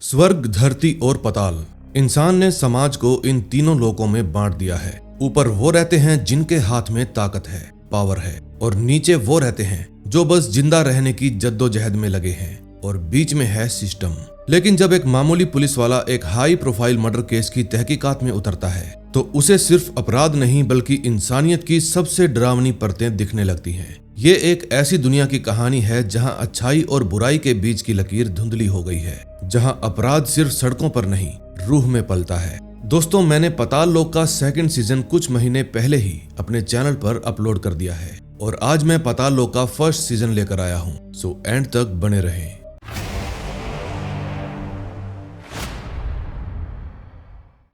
स्वर्ग, धरती और पताल। इंसान ने समाज को इन तीनों लोकों में बांट दिया है। ऊपर वो रहते हैं जिनके हाथ में ताकत है, पावर है, और नीचे वो रहते हैं जो बस जिंदा रहने की जद्दोजहद में लगे हैं, और बीच में है सिस्टम। लेकिन जब एक मामूली पुलिस वाला एक हाई प्रोफाइल मर्डर केस की तहकीकात में उतरता है तो उसे सिर्फ अपराध नहीं बल्कि इंसानियत की सबसे डरावनी परतें दिखने लगती हैं। ये एक ऐसी दुनिया की कहानी है जहां अच्छाई और बुराई के बीच की लकीर धुंधली हो गई है, जहां अपराध सिर्फ सड़कों पर नहीं रूह में पलता है। दोस्तों, मैंने पताल लोक का सेकंड सीजन कुछ महीने पहले ही अपने चैनल पर अपलोड कर दिया है और आज मैं पताल लोक का फर्स्ट सीजन लेकर आया हूं, सो एंड तक बने रहें।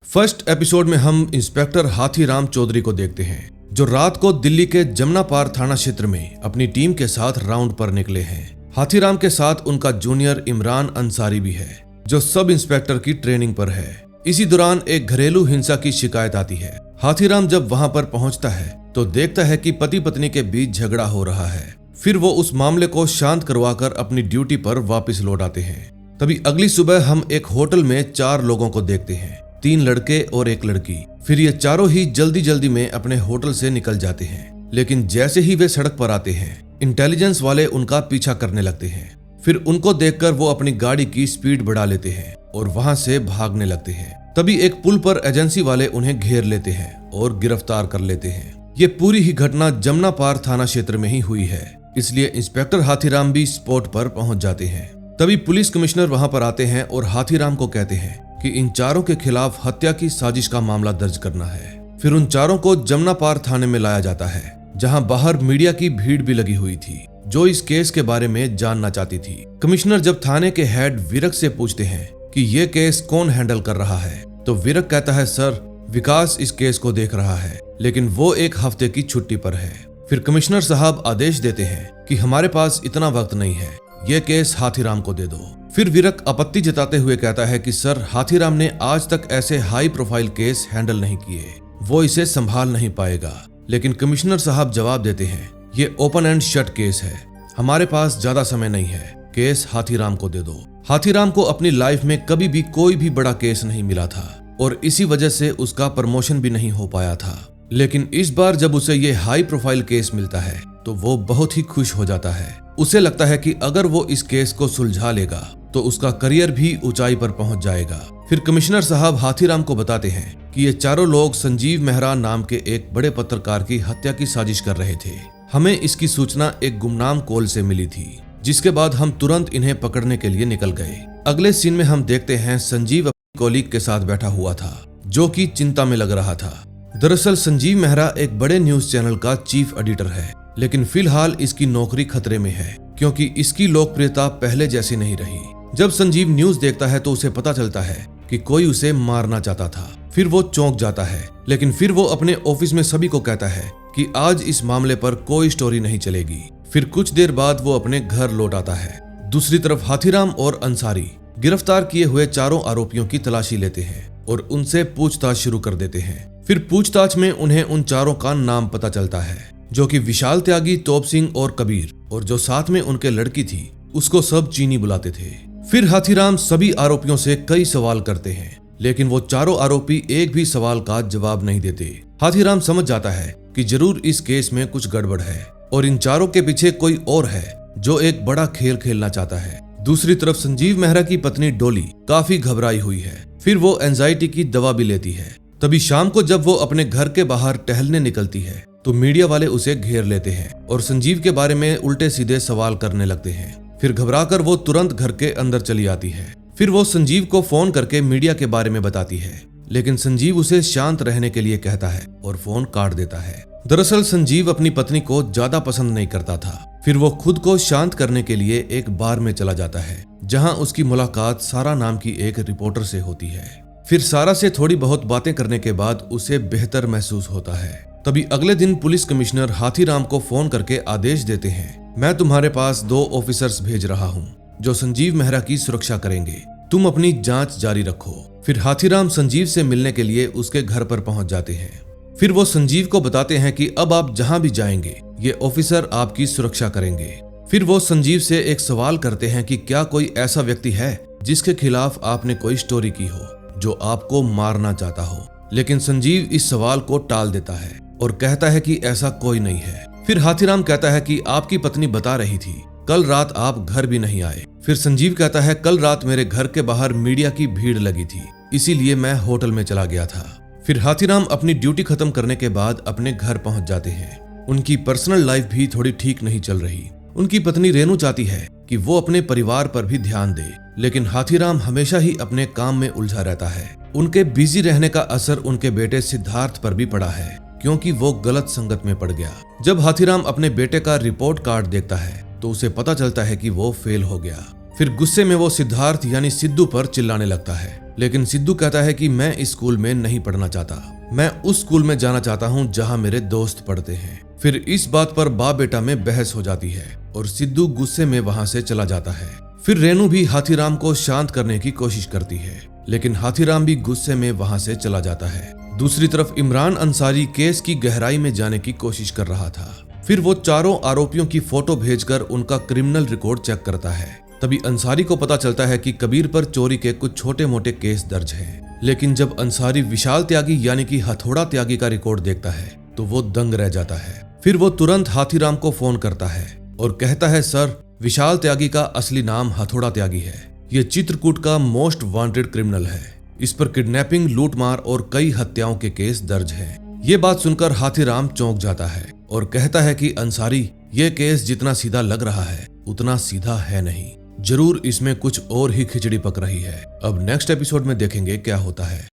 फर्स्ट एपिसोड में हम इंस्पेक्टर हाथीराम चौधरी को देखते हैं जो रात को दिल्ली के जमुना पार थाना क्षेत्र में अपनी टीम के साथ राउंड पर निकले हैं। हाथीराम के साथ उनका जूनियर इमरान अंसारी भी है जो सब इंस्पेक्टर की ट्रेनिंग पर है। इसी दौरान एक घरेलू हिंसा की शिकायत आती है। हाथीराम जब वहां पर पहुंचता है तो देखता है कि पति पत्नी के बीच झगड़ा हो रहा है। फिर वो उस मामले को शांत करवाकर अपनी ड्यूटी पर वापस लौट आते हैं। तभी अगली सुबह हम एक होटल में 4 लोगों को देखते हैं, 3 लड़के और 1 लड़की। फिर ये चारों ही जल्दी जल्दी में अपने होटल से निकल जाते हैं, लेकिन जैसे ही वे सड़क पर आते हैं इंटेलिजेंस वाले उनका पीछा करने लगते हैं। फिर उनको देखकर वो अपनी गाड़ी की स्पीड बढ़ा लेते हैं और वहां से भागने लगते हैं। तभी एक पुल पर एजेंसी वाले उन्हें घेर लेते हैं और गिरफ्तार कर लेते हैं। ये पूरी ही घटना जमुना पार थाना क्षेत्र में ही हुई है, इसलिए इंस्पेक्टर हाथीराम भी स्पॉट पर पहुंच जाते हैं। तभी पुलिस कमिश्नर वहां पर आते हैं और हाथीराम को कहते हैं कि इन चारों के खिलाफ हत्या की साजिश का मामला दर्ज करना है। फिर उन चारों को जमुना पार थाने में लाया जाता है, जहां बाहर मीडिया की भीड़ भी लगी हुई थी जो इस केस के बारे में जानना चाहती थी। कमिश्नर जब थाने के हेड विरक से पूछते हैं कि ये केस कौन हैंडल कर रहा है तो विरक कहता है, सर विकास इस केस को देख रहा है, लेकिन वो 1 हफ्ते की छुट्टी पर है। फिर कमिश्नर साहब आदेश देते हैं कि हमारे पास इतना वक्त नहीं है, ये केस हाथीराम को दे दो। फिर विरक आपत्ति जताते हुए कहता है कि सर हाथीराम ने आज तक ऐसे हाई प्रोफाइल केस हैंडल नहीं किए, वो इसे संभाल नहीं पाएगा। लेकिन कमिश्नर साहब जवाब देते हैं, ये ओपन एंड शट केस है, हमारे पास ज्यादा समय नहीं है, केस हाथीराम को दे दो। हाथीराम को अपनी लाइफ में कभी भी कोई भी बड़ा केस नहीं मिला था और इसी वजह से उसका प्रमोशन भी नहीं हो पाया था। लेकिन इस बार जब उसे ये हाई प्रोफाइल केस मिलता है तो वो बहुत ही खुश हो जाता है। उसे लगता है कि अगर वो इस केस को सुलझा लेगा तो उसका करियर भी ऊंचाई पर पहुंच जाएगा। फिर कमिश्नर साहब हाथीराम को बताते हैं कि ये चारों लोग संजीव मेहरा नाम के एक बड़े पत्रकार की हत्या की साजिश कर रहे थे। हमें इसकी सूचना एक गुमनाम कॉल से मिली थी, जिसके बाद हम तुरंत इन्हें पकड़ने के लिए निकल गए। अगले सीन में हम देखते हैं संजीव अपनी कॉलीग के साथ बैठा हुआ था जो कि चिंता में लग रहा था। दरअसल संजीव मेहरा एक बड़े न्यूज चैनल का चीफ एडिटर है, लेकिन फिलहाल इसकी नौकरी खतरे में है क्योंकि इसकी लोकप्रियता पहले जैसी नहीं रही। जब संजीव न्यूज देखता है तो उसे पता चलता है कि कोई उसे मारना चाहता था। फिर वो चौंक जाता है, लेकिन फिर वो अपने ऑफिस में सभी को कहता है कि आज इस मामले पर कोई स्टोरी नहीं चलेगी। फिर कुछ देर बाद वो अपने घर लौट आता है। दूसरी तरफ हाथीराम और अंसारी गिरफ्तार किए हुए चारों आरोपियों की तलाशी लेते हैं और उनसे पूछताछ शुरू कर देते हैं। फिर पूछताछ में उन्हें उन चारों का नाम पता चलता है, जो कि विशाल त्यागी, तोप सिंह और कबीर, और जो साथ में उनके लड़की थी उसको सब चीनी बुलाते थे। फिर हाथीराम सभी आरोपियों से कई सवाल करते हैं, लेकिन वो चारों आरोपी एक भी सवाल का जवाब नहीं देते। हाथीराम समझ जाता है कि जरूर इस केस में कुछ गड़बड़ है और इन चारों के पीछे कोई और है जो एक बड़ा खेल खेलना चाहता है। दूसरी तरफ संजीव मेहरा की पत्नी डोली काफी घबराई हुई है। फिर वो एंजाइटी की दवा भी लेती है। तभी शाम को जब वो अपने घर के बाहर टहलने निकलती है तो मीडिया वाले उसे घेर लेते हैं और संजीव के बारे में उल्टे सीधे सवाल करने लगते हैं। फिर घबराकर वो तुरंत घर के अंदर चली आती है। फिर वो संजीव को फोन करके मीडिया के बारे में बताती है, लेकिन संजीव उसे शांत रहने के लिए कहता है और फोन काट देता है। दरअसल संजीव अपनी पत्नी को ज्यादा पसंद नहीं करता था। फिर वो खुद को शांत करने के लिए एक बार में चला जाता है, जहां उसकी मुलाकात सारा नाम की एक रिपोर्टर से होती है। फिर सारा से थोड़ी बहुत बातें करने के बाद उसे बेहतर महसूस होता है। तभी अगले दिन पुलिस कमिश्नर हाथीराम को फोन करके आदेश देते हैं, मैं तुम्हारे पास 2 ऑफिसर्स भेज रहा हूँ जो संजीव मेहरा की सुरक्षा करेंगे, तुम अपनी जांच जारी रखो। फिर हाथीराम संजीव से मिलने के लिए उसके घर पर पहुंच जाते हैं। फिर वो संजीव को बताते हैं कि अब आप जहां भी जाएंगे ये ऑफिसर आपकी सुरक्षा करेंगे। फिर वो संजीव से एक सवाल करते हैं कि क्या कोई ऐसा व्यक्ति है जिसके खिलाफ आपने कोई स्टोरी की हो, जो आपको मारना चाहता हो। लेकिन संजीव इस सवाल को टाल देता है और कहता है कि ऐसा कोई नहीं है। फिर हाथीराम कहता है कि आपकी पत्नी बता रही थी कल रात आप घर भी नहीं आए। फिर संजीव कहता है कल रात मेरे घर के बाहर मीडिया की भीड़ लगी थी, इसीलिए मैं होटल में चला गया था। फिर हाथीराम अपनी ड्यूटी खत्म करने के बाद अपने घर पहुंच जाते हैं। उनकी पर्सनल लाइफ भी थोड़ी ठीक नहीं चल रही। उनकी पत्नी रेनू चाहती है कि वो अपने परिवार पर भी ध्यान दे, लेकिन हाथीराम हमेशा ही अपने काम में उलझा रहता है। उनके बिजी रहने का असर उनके बेटे सिद्धार्थ पर भी पड़ा है, क्योंकि वो गलत संगत में पड़ गया। जब हाथीराम अपने बेटे का रिपोर्ट कार्ड देखता है तो उसे पता चलता है कि वो फेल हो गया। फिर गुस्से में वो सिद्धार्थ यानी सिद्धू पर चिल्लाने लगता है, लेकिन सिद्धू कहता है कि मैं इस स्कूल में नहीं पढ़ना चाहता, मैं उस स्कूल में जाना चाहता हूँ जहाँ मेरे दोस्त पढ़ते हैं। फिर इस बात पर बाप बेटा में बहस हो जाती है और सिद्धू गुस्से में वहाँ से चला जाता है। फिर रेनू भी हाथीराम को शांत करने की कोशिश करती है, लेकिन हाथीराम भी गुस्से में वहाँ से चला जाता है। दूसरी तरफ इमरान अंसारी केस की गहराई में जाने की कोशिश कर रहा था। फिर वो चारों आरोपियों की फोटो भेजकर उनका क्रिमिनल रिकॉर्ड चेक करता है। तभी अंसारी को पता चलता है कि कबीर पर चोरी के कुछ छोटे मोटे केस दर्ज हैं। लेकिन जब अंसारी विशाल त्यागी यानी कि हथौड़ा त्यागी का रिकॉर्ड देखता है तो वो दंग रह जाता है। फिर वो तुरंत हाथीराम को फोन करता है और कहता है सर, विशाल त्यागी का असली नाम हथौड़ा त्यागी है। ये चित्रकूट का मोस्ट वांटेड क्रिमिनल है। इस पर किडनैपिंग, लूटमार और कई हत्याओं के केस दर्ज हैं। ये बात सुनकर हाथीराम चौंक जाता है और कहता है कि अंसारी, ये केस जितना सीधा लग रहा है उतना सीधा है नहीं, जरूर इसमें कुछ और ही खिचड़ी पक रही है। अब नेक्स्ट एपिसोड में देखेंगे क्या होता है।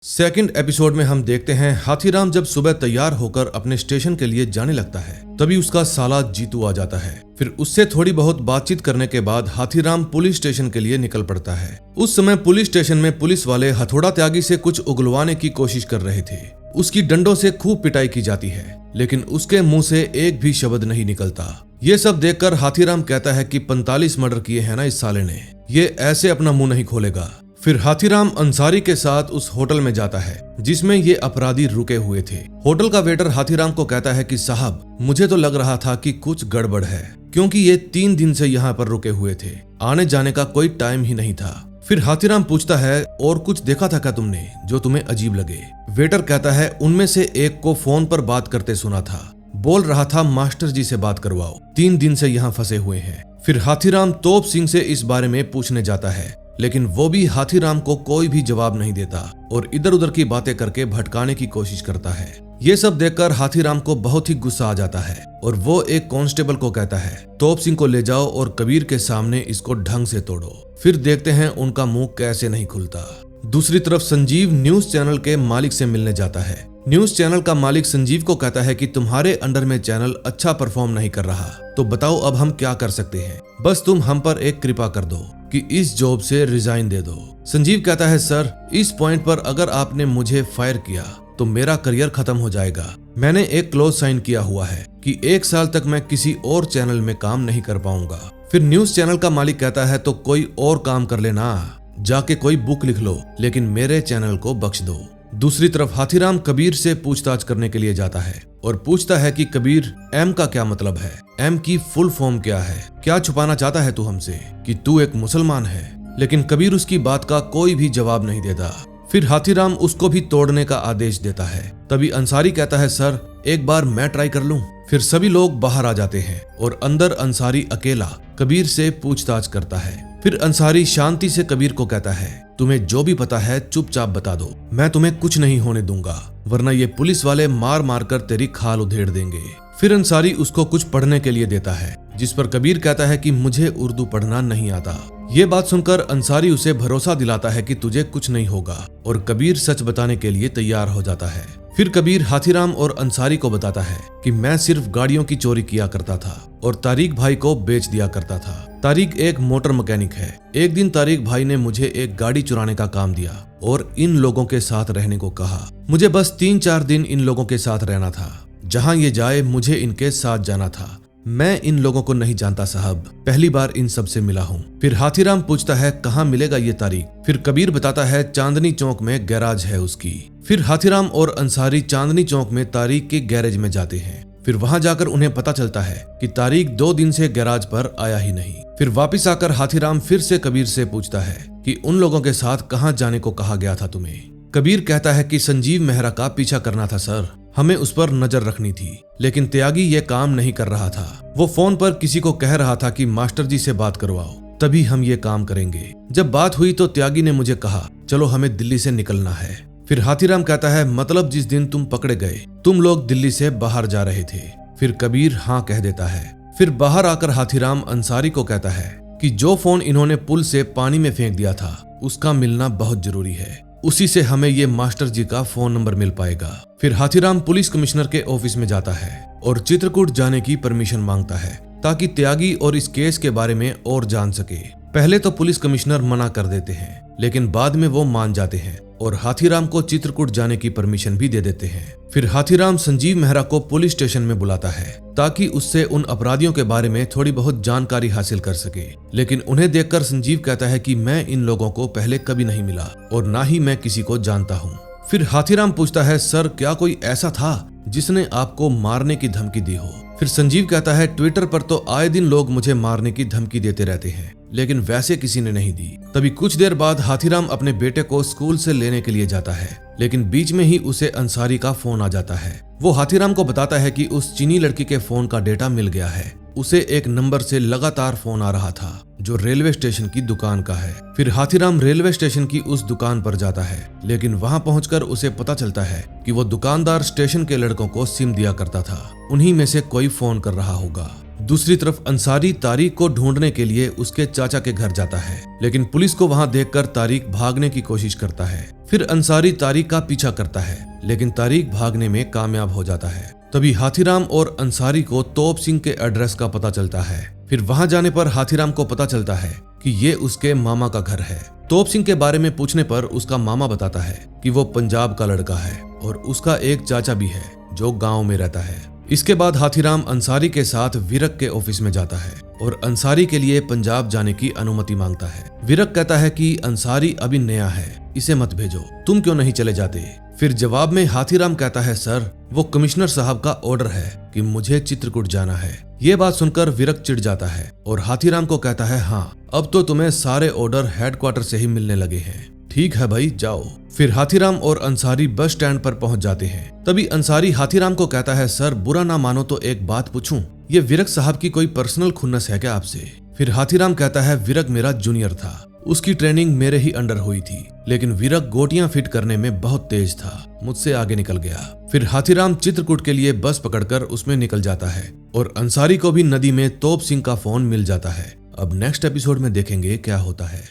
सेकंड एपिसोड में हम देखते हैं हाथीराम जब सुबह तैयार होकर अपने स्टेशन के लिए जाने लगता है, तभी उसका साला जीतू आ जाता है। फिर उससे थोड़ी बहुत बातचीत करने के बाद हाथीराम पुलिस स्टेशन के लिए निकल पड़ता है। उस समय पुलिस स्टेशन में पुलिस वाले हथौड़ा त्यागी से कुछ उगलवाने की कोशिश कर रहे थे। उसकी डंडों से खूब पिटाई की जाती है, लेकिन उसके मुंह से एक भी शब्द नहीं निकलता। ये सब देखकर हाथीराम कहता है कि 45 मर्डर किए हैं ना इस साले ने, ये ऐसे अपना मुंह नहीं खोलेगा। फिर हाथीराम अंसारी के साथ उस होटल में जाता है जिसमें ये अपराधी रुके हुए थे। होटल का वेटर हाथीराम को कहता है कि साहब, मुझे तो लग रहा था कि कुछ गड़बड़ है, क्योंकि ये 3 दिन से यहाँ पर रुके हुए थे, आने जाने का कोई टाइम ही नहीं था। फिर हाथीराम पूछता है और कुछ देखा था क्या तुमने जो तुम्हें अजीब लगे? वेटर कहता है उनमें से एक को फोन पर बात करते सुना था, बोल रहा था मास्टर जी से बात करवाओ, 3 दिन से यहाँ फंसे हुए हैं। फिर हाथीराम तोप सिंह से इस बारे में पूछने जाता है, लेकिन वो भी हाथीराम को कोई भी जवाब नहीं देता और इधर उधर की बातें करके भटकाने की कोशिश करता है। ये सब देखकर हाथीराम को बहुत ही गुस्सा आ जाता है और वो एक कांस्टेबल को कहता है तोप सिंह को ले जाओ और कबीर के सामने इसको ढंग से तोड़ो। फिर देखते हैं उनका मुंह कैसे नहीं खुलता। दूसरी तरफ संजीव न्यूज चैनल के मालिक से मिलने जाता है। न्यूज चैनल का मालिक संजीव को कहता है कि तुम्हारे अंडर में चैनल अच्छा परफॉर्म नहीं कर रहा, तो बताओ अब हम क्या कर सकते हैं, बस तुम हम पर एक कृपा कर दो कि इस जॉब से रिजाइन दे दो। संजीव कहता है सर, इस पॉइंट पर अगर आपने मुझे फायर किया तो मेरा करियर खत्म हो जाएगा। मैंने एक क्लोज साइन किया हुआ है कि 1 साल तक मैं किसी और चैनल में काम नहीं कर पाऊंगा। फिर न्यूज चैनल का मालिक कहता है तो कोई और काम कर लेना, जाके कोई बुक लिख लो, लेकिन मेरे चैनल को बख्श दो। दूसरी तरफ हाथीराम कबीर से पूछताछ करने के लिए जाता है और पूछता है कि कबीर, एम का क्या मतलब है? एम की फुल फॉर्म क्या है? क्या छुपाना चाहता है तू हमसे कि तू एक मुसलमान है? लेकिन कबीर उसकी बात का कोई भी जवाब नहीं देता। फिर हाथीराम उसको भी तोड़ने का आदेश देता है। तभी अंसारी कहता है सर, एक बार मैं ट्राई कर लूं। फिर सभी लोग बाहर आ जाते हैं और अंदर अंसारी अकेला कबीर से पूछताछ करता है। फिर अंसारी शांति से कबीर को कहता है तुम्हें जो भी पता है चुपचाप बता दो, मैं तुम्हें कुछ नहीं होने दूंगा, वरना ये पुलिस वाले मार मार कर तेरी खाल उधेड़ देंगे। फिर अंसारी उसको कुछ पढ़ने के लिए देता है, जिस पर कबीर कहता है कि मुझे उर्दू पढ़ना नहीं आता। ये बात सुनकर अंसारी उसे भरोसा दिलाता है कि तुझे कुछ नहीं होगा और कबीर सच बताने के लिए तैयार हो जाता है। फिर कबीर हाथीराम और अंसारी को बताता है कि मैं सिर्फ गाड़ियों की चोरी किया करता था और तारिक भाई को बेच दिया करता था। तारिक एक मोटर मैकेनिक है। एक दिन तारिक भाई ने मुझे एक गाड़ी चुराने का काम दिया और इन लोगों के साथ रहने को कहा। मुझे बस 3-4 दिन इन लोगों के साथ रहना था, जहाँ ये जाए मुझे इनके साथ जाना था। मैं इन लोगों को नहीं जानता साहब, पहली बार इन सब से मिला हूँ। फिर हाथीराम पूछता है कहाँ मिलेगा ये तारिक? फिर कबीर बताता है चांदनी चौक में गैराज है उसकी। फिर हाथीराम और अंसारी चांदनी चौक में तारिक के गैरेज में जाते हैं। फिर वहां जाकर उन्हें पता चलता है कि तारिक 2 दिन से गैराज पर आया ही नहीं। फिर वापस आकर हाथीराम फिर से कबीर से पूछता है कि उन लोगों के साथ कहां जाने को कहा गया था तुम्हें। कबीर कहता है कि संजीव मेहरा का पीछा करना था सर, हमें उस पर नजर रखनी थी, लेकिन त्यागी ये काम नहीं कर रहा था। वो फोन पर किसी को कह रहा था कि मास्टर जी से बात करवाओ, तभी हम ये काम करेंगे। जब बात हुई तो त्यागी ने मुझे कहा चलो हमें दिल्ली से निकलना है। फिर हाथीराम कहता है मतलब जिस दिन तुम पकड़े गए तुम लोग दिल्ली से बाहर जा रहे थे। फिर कबीर हाँ कह देता है। फिर बाहर आकर हाथीराम अंसारी को कहता है कि जो फोन इन्होंने पुल से पानी में फेंक दिया था उसका मिलना बहुत जरूरी है, उसी से हमें ये मास्टर जी का फोन नंबर मिल पाएगा। फिर हाथीराम पुलिस कमिश्नर के ऑफिस में जाता है और चित्रकूट जाने की परमिशन मांगता है ताकि त्यागी और इस केस के बारे में और जान सके। पहले तो पुलिस कमिश्नर मना कर देते हैं, लेकिन बाद में वो मान जाते हैं और हाथीराम को चित्रकूट जाने की परमिशन भी दे देते हैं। फिर हाथीराम संजीव मेहरा को पुलिस स्टेशन में बुलाता है ताकि उससे उन अपराधियों के बारे में थोड़ी बहुत जानकारी हासिल कर सके, लेकिन उन्हें देखकर संजीव कहता है कि मैं इन लोगों को पहले कभी नहीं मिला और ना ही मैं किसी को जानता हूँ। फिर हाथीराम पूछता है सर क्या कोई ऐसा था जिसने आपको मारने की धमकी दी हो। फिर संजीव कहता है ट्विटर पर तो आए दिन लोग मुझे मारने की धमकी देते रहते हैं, लेकिन वैसे किसी ने नहीं दी। तभी कुछ देर बाद हाथीराम अपने बेटे को स्कूल से लेने के लिए जाता है, लेकिन बीच में ही उसे अंसारी का फोन आ जाता है। वो हाथीराम को बताता है कि उस चीनी लड़की के फोन का डेटा मिल गया है। उसे एक नंबर से लगातार फोन आ रहा था जो रेलवे स्टेशन की दुकान का है। फिर हाथीराम रेलवे स्टेशन की उस दुकान पर जाता है, लेकिन वहां पहुंचकर उसे पता चलता है कि वो दुकानदार स्टेशन के लड़कों को सिम दिया करता था, उन्हीं में से कोई फोन कर रहा होगा। दूसरी तरफ अंसारी तारिक को ढूंढने के लिए उसके चाचा के घर जाता है, लेकिन पुलिस को वहां देखकर तारिक भागने की कोशिश करता है। फिर अंसारी तारिक का पीछा करता है, लेकिन तारिक भागने में कामयाब हो जाता है। तभी हाथीराम और अंसारी को तोप सिंह के एड्रेस का पता चलता है। फिर वहां जाने पर हाथीराम को पता चलता है कि ये उसके मामा का घर है। तोप सिंह के बारे में पूछने पर उसका मामा बताता है कि वो पंजाब का लड़का है और उसका एक चाचा भी है जो गांव में रहता है। इसके बाद हाथीराम अंसारी के साथ विरक के ऑफिस में जाता है और अंसारी के लिए पंजाब जाने की अनुमति मांगता है। विरक कहता है कि अंसारी अभी नया है, इसे मत भेजो, तुम क्यों नहीं चले जाते। फिर जवाब में हाथीराम कहता है सर वो कमिश्नर साहब का ऑर्डर है कि मुझे चित्रकूट जाना है। ये बात सुनकर विरक चिढ़ जाता है और हाथीराम को कहता है हाँ अब तो तुम्हें सारे ऑर्डर हेडक्वार्टर से ही मिलने लगे हैं, ठीक है भाई जाओ। फिर हाथीराम और अंसारी बस स्टैंड पर पहुंच जाते हैं। तभी अंसारी हाथीराम को कहता है सर बुरा ना मानो तो एक बात पूछूं, ये विरक साहब की कोई पर्सनल खुन्नस है क्या आपसे। फिर हाथीराम कहता है विरक मेरा जूनियर था, उसकी ट्रेनिंग मेरे ही अंडर हुई थी, लेकिन विरक गोटियां फिट करने में बहुत तेज था, मुझसे आगे निकल गया। फिर हाथीराम चित्रकूट के लिए बस पकड़कर उसमें निकल जाता है और अंसारी को भी नदी में तोप सिंह का फोन मिल जाता है। अब नेक्स्ट एपिसोड में देखेंगे क्या होता है।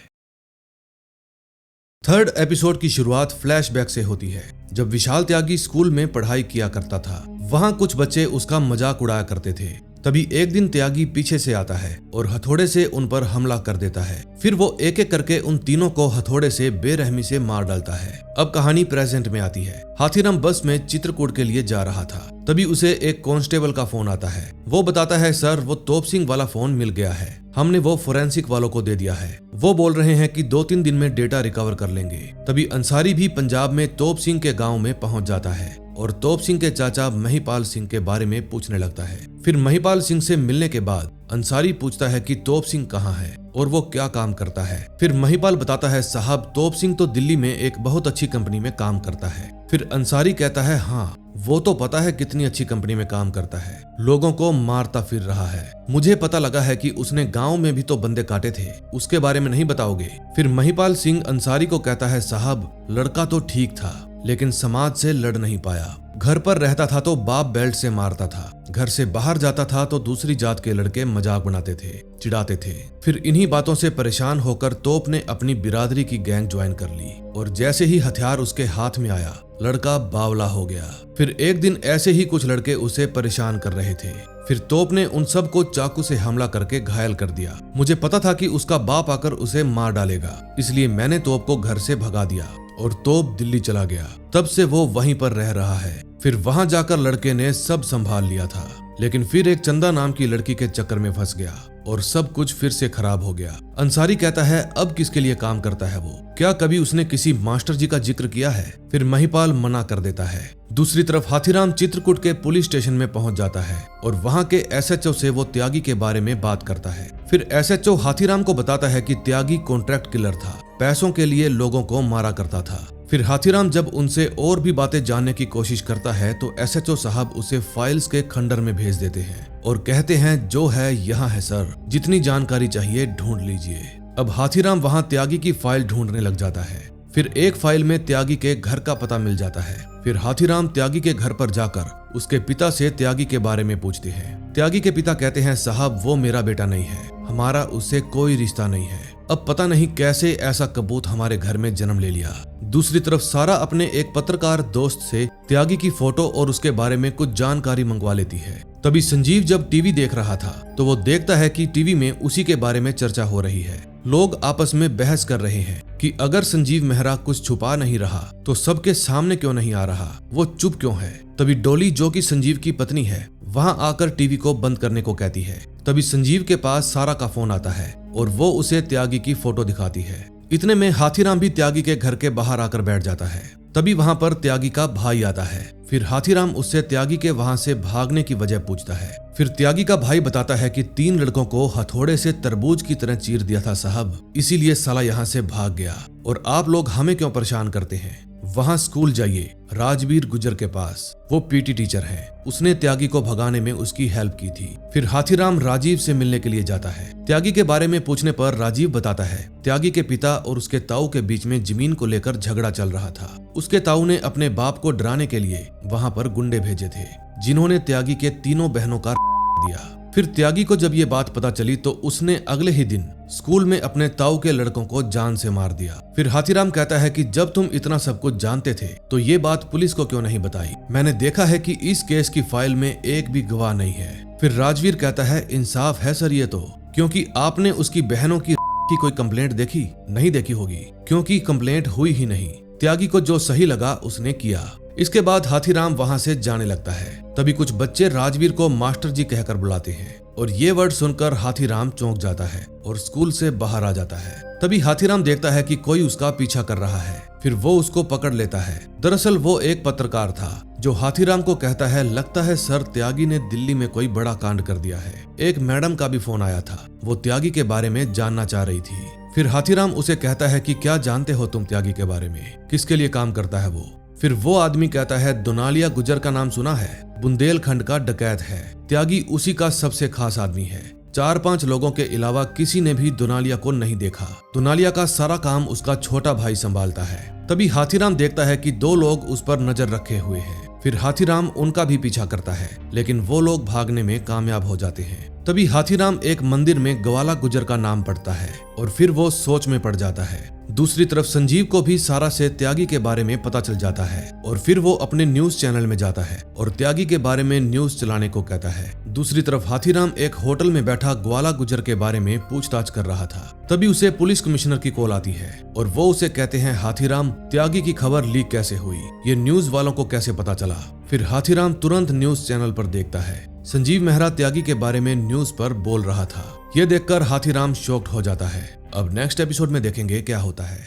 थर्ड एपिसोड की शुरुआत फ्लैशबैक से होती है। जब विशाल त्यागी स्कूल में पढ़ाई किया करता था, वहां कुछ बच्चे उसका मजाक उड़ाया करते थे। तभी एक दिन त्यागी पीछे से आता है और हथौड़े से उन पर हमला कर देता है। फिर वो एक एक करके उन तीनों को हथौड़े से बेरहमी से मार डालता है। अब कहानी प्रेजेंट में आती है। हाथीराम बस में चित्रकूट के लिए जा रहा था, तभी उसे एक कांस्टेबल का फोन आता है। वो बताता है सर वो तोप सिंह वाला फोन मिल गया है, हमने वो फोरेंसिक वालों को दे दिया है। वो बोल रहे हैं कि 2-3 दिन में डेटा रिकवर कर लेंगे। तभी अंसारी भी पंजाब में तोप सिंह के गांव में पहुंच जाता है और तोप सिंह के चाचा महिपाल सिंह के बारे में पूछने लगता है। फिर महिपाल सिंह से मिलने के बाद अंसारी पूछता है कि तोप सिंह कहाँ है और वो क्या काम करता है। फिर महिपाल बताता है साहब तोप सिंह तो दिल्ली में एक बहुत अच्छी कंपनी में काम करता है। फिर अंसारी कहता है हाँ वो तो पता है कितनी अच्छी कंपनी में काम करता है, लोगों को मारता फिर रहा है। मुझे पता लगा है कि उसने गांव में भी तो बंदे काटे थे, उसके बारे में नहीं बताओगे। फिर महिपाल सिंह अंसारी को कहता है साहब लड़का तो ठीक था लेकिन समाज से लड़ नहीं पाया। घर पर रहता था तो बाप बेल्ट से मारता था, घर से बाहर जाता था तो दूसरी जात के लड़के मजाक बनाते थे, चिढ़ाते थे। फिर इन्हीं बातों से परेशान होकर तोप ने अपनी बिरादरी की गैंग ज्वाइन कर ली और जैसे ही हथियार उसके हाथ में आया लड़का बावला हो गया। फिर एक दिन ऐसे ही कुछ लड़के उसे परेशान कर रहे थे। फिर तोप ने उन सब को चाकू से हमला करके घायल कर दिया। मुझे पता था कि उसका बाप आकर उसे मार डालेगा, इसलिए मैंने तोप को घर से भगा दिया और तोप दिल्ली चला गया। तब से वो वहीं पर रह रहा है। फिर वहां जाकर लड़के ने सब संभाल लिया था, लेकिन फिर एक चंदा नाम की लड़की के चक्कर में फंस गया और सब कुछ फिर से खराब हो गया। अंसारी कहता है अब किसके लिए काम करता है वो, क्या कभी उसने किसी मास्टर जी का जिक्र किया है? फिर महिपाल मना कर देता है। दूसरी तरफ हाथीराम चित्रकूट के पुलिस स्टेशन में पहुंच जाता है और वहां के एसएचओ से वो त्यागी के बारे में बात करता है। फिर एसएचओ हाथीराम को बताता है कि त्यागी कॉन्ट्रैक्ट किलर था, पैसों के लिए लोगों को मारा करता था। फिर हाथीराम जब उनसे और भी बातें जानने की कोशिश करता है तो एसएचओ साहब उसे फाइल्स के खंडर में भेज देते हैं और कहते हैं जो है यहाँ है सर, जितनी जानकारी चाहिए ढूंढ लीजिए। अब हाथीराम वहाँ त्यागी की फाइल ढूंढने लग जाता है। फिर एक फाइल में त्यागी के घर का पता मिल जाता है। फिर हाथीराम त्यागी के घर पर जाकर उसके पिता से त्यागी के बारे में पूछते हैं। त्यागी के पिता कहते हैं साहब वो मेरा बेटा नहीं है, हमारा उससे कोई रिश्ता नहीं है। अब पता नहीं कैसे ऐसा कबूत हमारे घर में जन्म ले लिया। दूसरी तरफ सारा अपने एक पत्रकार दोस्त से त्यागी की फोटो और उसके बारे में कुछ जानकारी मंगवा लेती है। तभी संजीव जब टीवी देख रहा था तो वो देखता है कि टीवी में उसी के बारे में चर्चा हो रही है। लोग आपस में बहस कर रहे हैं कि अगर संजीव मेहरा कुछ छुपा नहीं रहा तो सबके सामने क्यों नहीं आ रहा, वो चुप क्यों है। तभी डोली जो कि संजीव की पत्नी है वहां आकर टीवी को बंद करने को कहती है। तभी संजीव के पास सारा का फोन आता है और वो उसे त्यागी की फोटो दिखाती है। इतने में हाथीराम भी त्यागी के घर के बाहर आकर बैठ जाता है। तभी वहां पर त्यागी का भाई आता है। फिर हाथीराम उससे त्यागी के वहां से भागने की वजह पूछता है। फिर त्यागी का भाई बताता है कि 3 लड़कों को हथौड़े से तरबूज की तरह चीर दिया था साहब, इसीलिए साला यहाँ से भाग गया और आप लोग हमें क्यों परेशान करते हैं। वहाँ स्कूल जाइए राजवीर गुजर के पास, वो पीटी टीचर है, उसने त्यागी को भगाने में उसकी हेल्प की थी। फिर हाथीराम राजीव से मिलने के लिए जाता है। त्यागी के बारे में पूछने पर राजीव बताता है त्यागी के पिता और उसके ताऊ के बीच में जमीन को लेकर झगड़ा चल रहा था। उसके ताऊ ने अपने बाप को डराने के लिए वहाँ पर गुंडे भेजे थे जिन्होंने त्यागी के 3 बहनों का दिया। फिर त्यागी को जब ये बात पता चली तो उसने अगले ही दिन स्कूल में अपने ताऊ के लड़कों को जान से मार दिया। फिर हाथीराम कहता है कि जब तुम इतना सब कुछ जानते थे तो ये बात पुलिस को क्यों नहीं बताई, मैंने देखा है कि इस केस की फाइल में एक भी गवाह नहीं है। फिर राजवीर कहता है इंसाफ है सर ये तो, क्योंकि आपने उसकी बहनों की कोई कंप्लेंट देखी नहीं देखी होगी, क्योंकि कंप्लेंट हुई ही नहीं। त्यागी को जो सही लगा उसने किया। इसके बाद हाथीराम वहां से जाने लगता है। तभी कुछ बच्चे राजवीर को मास्टर जी कहकर बुलाते हैं और ये वर्ड सुनकर हाथीराम चौंक जाता है और स्कूल से बाहर आ जाता है। तभी हाथीराम देखता है कि कोई उसका पीछा कर रहा है। फिर वो उसको पकड़ लेता है। दरअसल वो एक पत्रकार था जो हाथीराम को कहता है लगता है सर त्यागी ने दिल्ली में कोई बड़ा कांड कर दिया है। एक मैडम का भी फोन आया था, वो त्यागी के बारे में जानना चाह रही थी। फिर हाथीराम उसे कहता है कि क्या जानते हो तुम त्यागी के बारे में, किसके लिए काम करता है वो। फिर वो आदमी कहता है दुनालिया गुजर का नाम सुना है, बुंदेलखंड का डकैत है, त्यागी उसी का सबसे खास आदमी है। 4-5 लोगों के अलावा किसी ने भी दुनालिया को नहीं देखा। दुनालिया का सारा काम उसका छोटा भाई संभालता है। तभी हाथीराम देखता है कि 2 लोग उस पर नजर रखे हुए हैं। फिर हाथीराम उनका भी पीछा करता है लेकिन वो लोग भागने में कामयाब हो जाते हैं। तभी हाथीराम एक मंदिर में ग्वाला गुजर का नाम पढ़ता है और फिर वो सोच में पड़ जाता है। दूसरी तरफ संजीव को भी सारा से त्यागी के बारे में पता चल जाता है और फिर वो अपने न्यूज चैनल में जाता है और त्यागी के बारे में न्यूज चलाने को कहता है। दूसरी तरफ हाथीराम एक होटल में बैठा ग्वाला गुजर के बारे में पूछताछ कर रहा था। तभी उसे पुलिस कमिश्नर की कॉल आती है और वो उसे कहते हैं हाथीराम त्यागी की खबर लीक कैसे हुई, ये न्यूज वालों को कैसे पता चला। फिर हाथीराम तुरंत न्यूज चैनल पर देखता है संजीव मेहरा त्यागी के बारे में न्यूज पर बोल रहा था। ये देखकर हाथीराम शॉक्ड हो जाता है। अब नेक्स्ट एपिसोड में देखेंगे क्या होता है।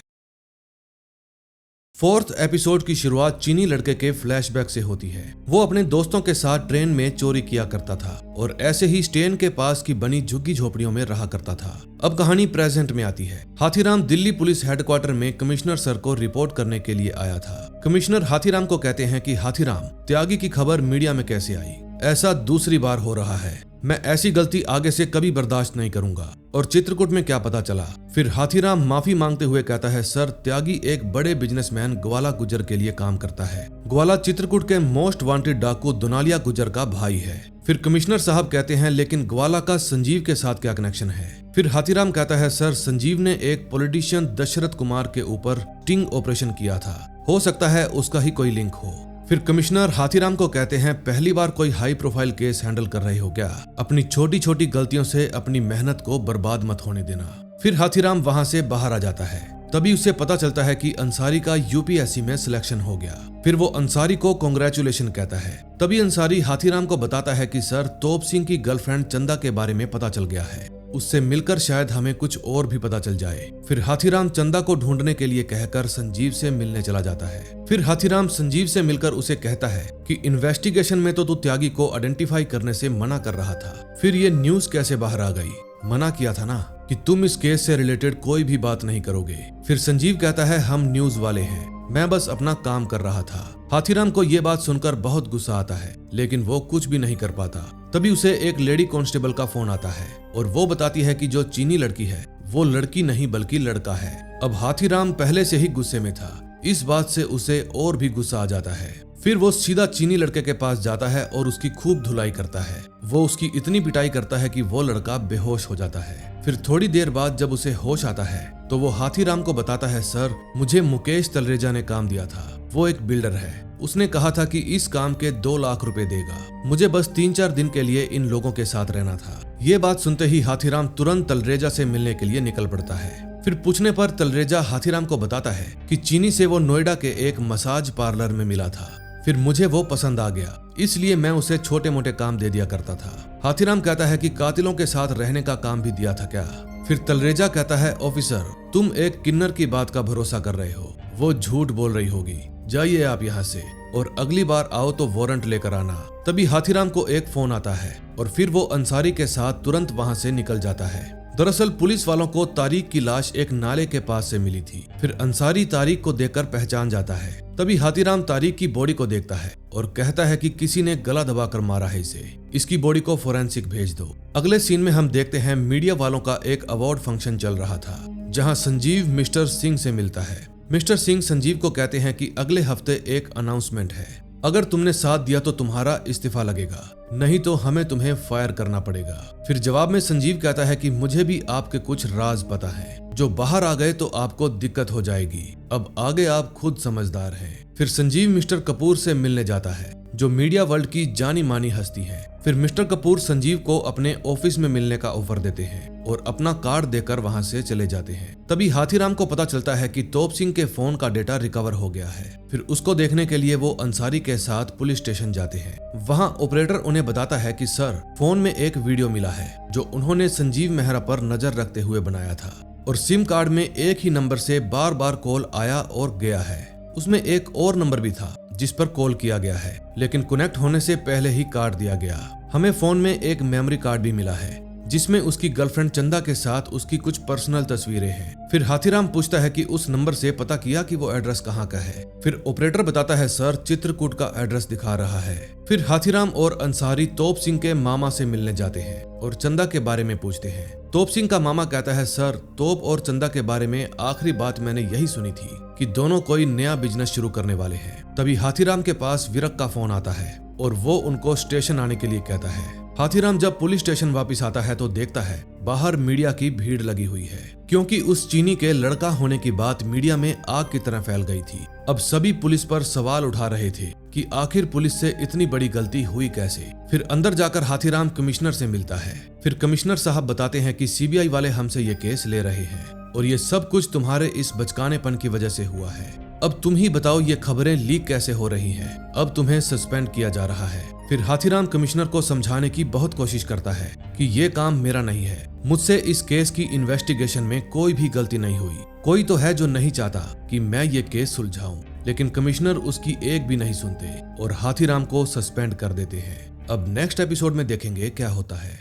4th एपिसोड की शुरुआत चीनी लड़के के फ्लैशबैक से होती है। वो अपने दोस्तों के साथ ट्रेन में चोरी किया करता था और ऐसे ही स्टेशन के पास की बनी झुग्गी झोपड़ियों में रहा करता था। अब कहानी प्रेजेंट में आती है। हाथीराम दिल्ली पुलिस हेडक्वार्टर में कमिश्नर सर को रिपोर्ट करने के लिए आया था। कमिश्नर हाथीराम को कहते हैं कि हाथीराम त्यागी की खबर मीडिया में कैसे आई, ऐसा दूसरी बार हो रहा है, मैं ऐसी गलती आगे से कभी बर्दाश्त नहीं करूंगा। और चित्रकूट में क्या पता चला। फिर हाथीराम माफी मांगते हुए कहता है सर त्यागी एक बड़े बिजनेसमैन ग्वाला गुजर के लिए काम करता है। ग्वाला चित्रकूट के मोस्ट वांटेड डाकू दुनालिया गुजर का भाई है। फिर कमिश्नर साहब कहते हैं लेकिन ग्वाला का संजीव के साथ क्या कनेक्शन है। फिर हाथीराम कहता है सर संजीव ने एक पॉलिटिशियन दशरथ कुमार के ऊपर स्टिंग ऑपरेशन किया था, हो सकता है उसका ही कोई लिंक हो। फिर कमिश्नर हाथीराम को कहते हैं पहली बार कोई हाई प्रोफाइल केस हैंडल कर रहे हो क्या, अपनी छोटी छोटी गलतियों से अपनी मेहनत को बर्बाद मत होने देना। फिर हाथीराम वहां से बाहर आ जाता है। तभी उसे पता चलता है कि अंसारी का यूपीएससी में सिलेक्शन हो गया। फिर वो अंसारी को कांग्रेचुलेशन कहता है। तभी अंसारी हाथीराम को बताता है कि सर, तोप सिंह की गर्लफ्रेंड चंदा के बारे में पता चल गया है, उससे मिलकर शायद हमें कुछ और भी पता चल जाए। फिर हाथीराम चंदा को ढूंढने के लिए कहकर संजीव से मिलने चला जाता है। फिर हाथीराम संजीव से मिलकर उसे कहता है कि इन्वेस्टिगेशन में तो तू त्यागी को आइडेंटिफाई करने से मना कर रहा था, फिर ये न्यूज कैसे बाहर आ गई? मना किया था ना कि तुम इस केस से रिलेटेड कोई भी बात नहीं करोगे। फिर संजीव कहता है हम न्यूज वाले हैं, मैं बस अपना काम कर रहा था। हाथीराम को ये बात सुनकर बहुत गुस्सा आता है, लेकिन वो कुछ भी नहीं कर पाता। तभी उसे एक लेडी कांस्टेबल का फोन आता है और वो बताती है कि जो चीनी लड़की है वो लड़की नहीं बल्कि लड़का है। अब हाथीराम पहले से ही गुस्से में था, इस बात से उसे और भी गुस्सा आ जाता है। फिर वो सीधा चीनी लड़के के पास जाता है और उसकी खूब धुलाई करता है। वो उसकी इतनी पिटाई करता है कि वो लड़का बेहोश हो जाता है। फिर थोड़ी देर बाद जब उसे होश आता है तो वो हाथीराम को बताता है, सर, मुझे मुकेश तलरेजा ने काम दिया था, वो एक बिल्डर है, उसने कहा था कि इस काम के 2 लाख रुपए देगा, मुझे बस 3-4 दिन के लिए इन लोगों के साथ रहना था। ये बात सुनते ही हाथीराम तुरंत तलरेजा से मिलने के लिए निकल पड़ता है। फिर पूछने पर तलरेजा हाथीराम को बताता है कि चीनी से वो नोएडा के एक मसाज पार्लर में मिला था, फिर मुझे वो पसंद आ गया, इसलिए मैं उसे छोटे मोटे काम दे दिया करता था। हाथीराम कहता है कि कातिलों के साथ रहने का काम भी दिया था क्या? फिर तलरेजा कहता है, ऑफिसर, तुम एक किन्नर की बात का भरोसा कर रहे हो, वो झूठ बोल रही होगी, जाइए आप यहाँ से और अगली बार आओ तो वारंट लेकर आना। तभी हाथीराम को एक फोन आता है और फिर वो अंसारी के साथ तुरंत वहाँ से निकल जाता है। दरअसल पुलिस वालों को तारिक की लाश एक नाले के पास से मिली थी। फिर अंसारी तारिक को देखकर पहचान जाता है। तभी हाथीराम तारिक की बॉडी को देखता है और कहता है कि किसी ने गला दबाकर मारा है इसे, इसकी बॉडी को फोरेंसिक भेज दो। अगले सीन में हम देखते हैं मीडिया वालों का एक अवार्ड फंक्शन चल रहा था, जहां संजीव मिस्टर सिंह से मिलता है। मिस्टर सिंह संजीव को कहते हैं कि अगले हफ्ते एक अनाउंसमेंट है, अगर तुमने साथ दिया तो तुम्हारा इस्तीफा लगेगा, नहीं तो हमें तुम्हें फायर करना पड़ेगा। फिर जवाब में संजीव कहता है कि मुझे भी आपके कुछ राज पता है, जो बाहर आ गए तो आपको दिक्कत हो जाएगी, अब आगे आप खुद समझदार हैं। फिर संजीव मिस्टर कपूर से मिलने जाता है, जो मीडिया वर्ल्ड की जानी मानी हस्ती है। फिर मिस्टर कपूर संजीव को अपने ऑफिस में मिलने का ऑफर देते हैं और अपना कार्ड देकर वहां से चले जाते हैं। तभी हाथीराम को पता चलता है कि तोप सिंह के फोन का डेटा रिकवर हो गया है। फिर उसको देखने के लिए वो अंसारी के साथ पुलिस स्टेशन जाते हैं। वहां ऑपरेटर उन्हें बताता है कि सर, फोन में एक वीडियो मिला है जो उन्होंने संजीव मेहरा पर नजर रखते हुए बनाया था और सिम कार्ड में एक ही नंबर से बार बार कॉल आया और गया है। उसमें एक और नंबर भी था जिस पर कॉल किया गया है, लेकिन कनेक्ट होने से पहले ही काट दिया गया। हमें फोन में एक मेमोरी कार्ड भी मिला है जिसमें उसकी गर्लफ्रेंड चंदा के साथ उसकी कुछ पर्सनल तस्वीरें हैं। फिर हाथीराम पूछता है कि उस नंबर से पता किया कि वो एड्रेस कहाँ का है। फिर ऑपरेटर बताता है, सर, चित्रकूट का एड्रेस दिखा रहा है। फिर हाथीराम और अंसारी तोप सिंह के मामा से मिलने जाते हैं और चंदा के बारे में पूछते हैं। तोप सिंह का मामा कहता है, सर, तोप और चंदा के बारे में आखिरी बात मैंने यही सुनी थी कि दोनों कोई नया बिजनेस शुरू करने वाले हैं। तभी हाथीराम के पास विरक का फोन आता है और वो उनको स्टेशन आने के लिए कहता है। हाथीराम जब पुलिस स्टेशन वापस आता है तो देखता है बाहर मीडिया की भीड़ लगी हुई है, क्योंकि उस चीनी के लड़का होने की बात मीडिया में आग की तरह फैल गई थी। अब सभी पुलिस पर सवाल उठा रहे थे कि आखिर पुलिस से इतनी बड़ी गलती हुई कैसे। फिर अंदर जाकर हाथीराम कमिश्नर से मिलता है। फिर कमिश्नर साहब बताते हैं कि सीबीआई वाले हमसे ये केस ले रहे हैं और ये सब कुछ तुम्हारे इस बचकानेपन की वजह से हुआ है। अब तुम ही बताओ ये खबरें लीक कैसे हो रही हैं? अब तुम्हें सस्पेंड किया जा रहा है। फिर हाथीराम कमिश्नर को समझाने की बहुत कोशिश करता है कि ये काम मेरा नहीं है, मुझसे इस केस की इन्वेस्टिगेशन में कोई भी गलती नहीं हुई। कोई तो है जो नहीं चाहता कि मैं ये केस सुलझाऊं, लेकिन कमिश्नर उसकी एक भी नहीं सुनते और हाथीराम को सस्पेंड कर देते हैं। अब नेक्स्ट एपिसोड में देखेंगे क्या होता है।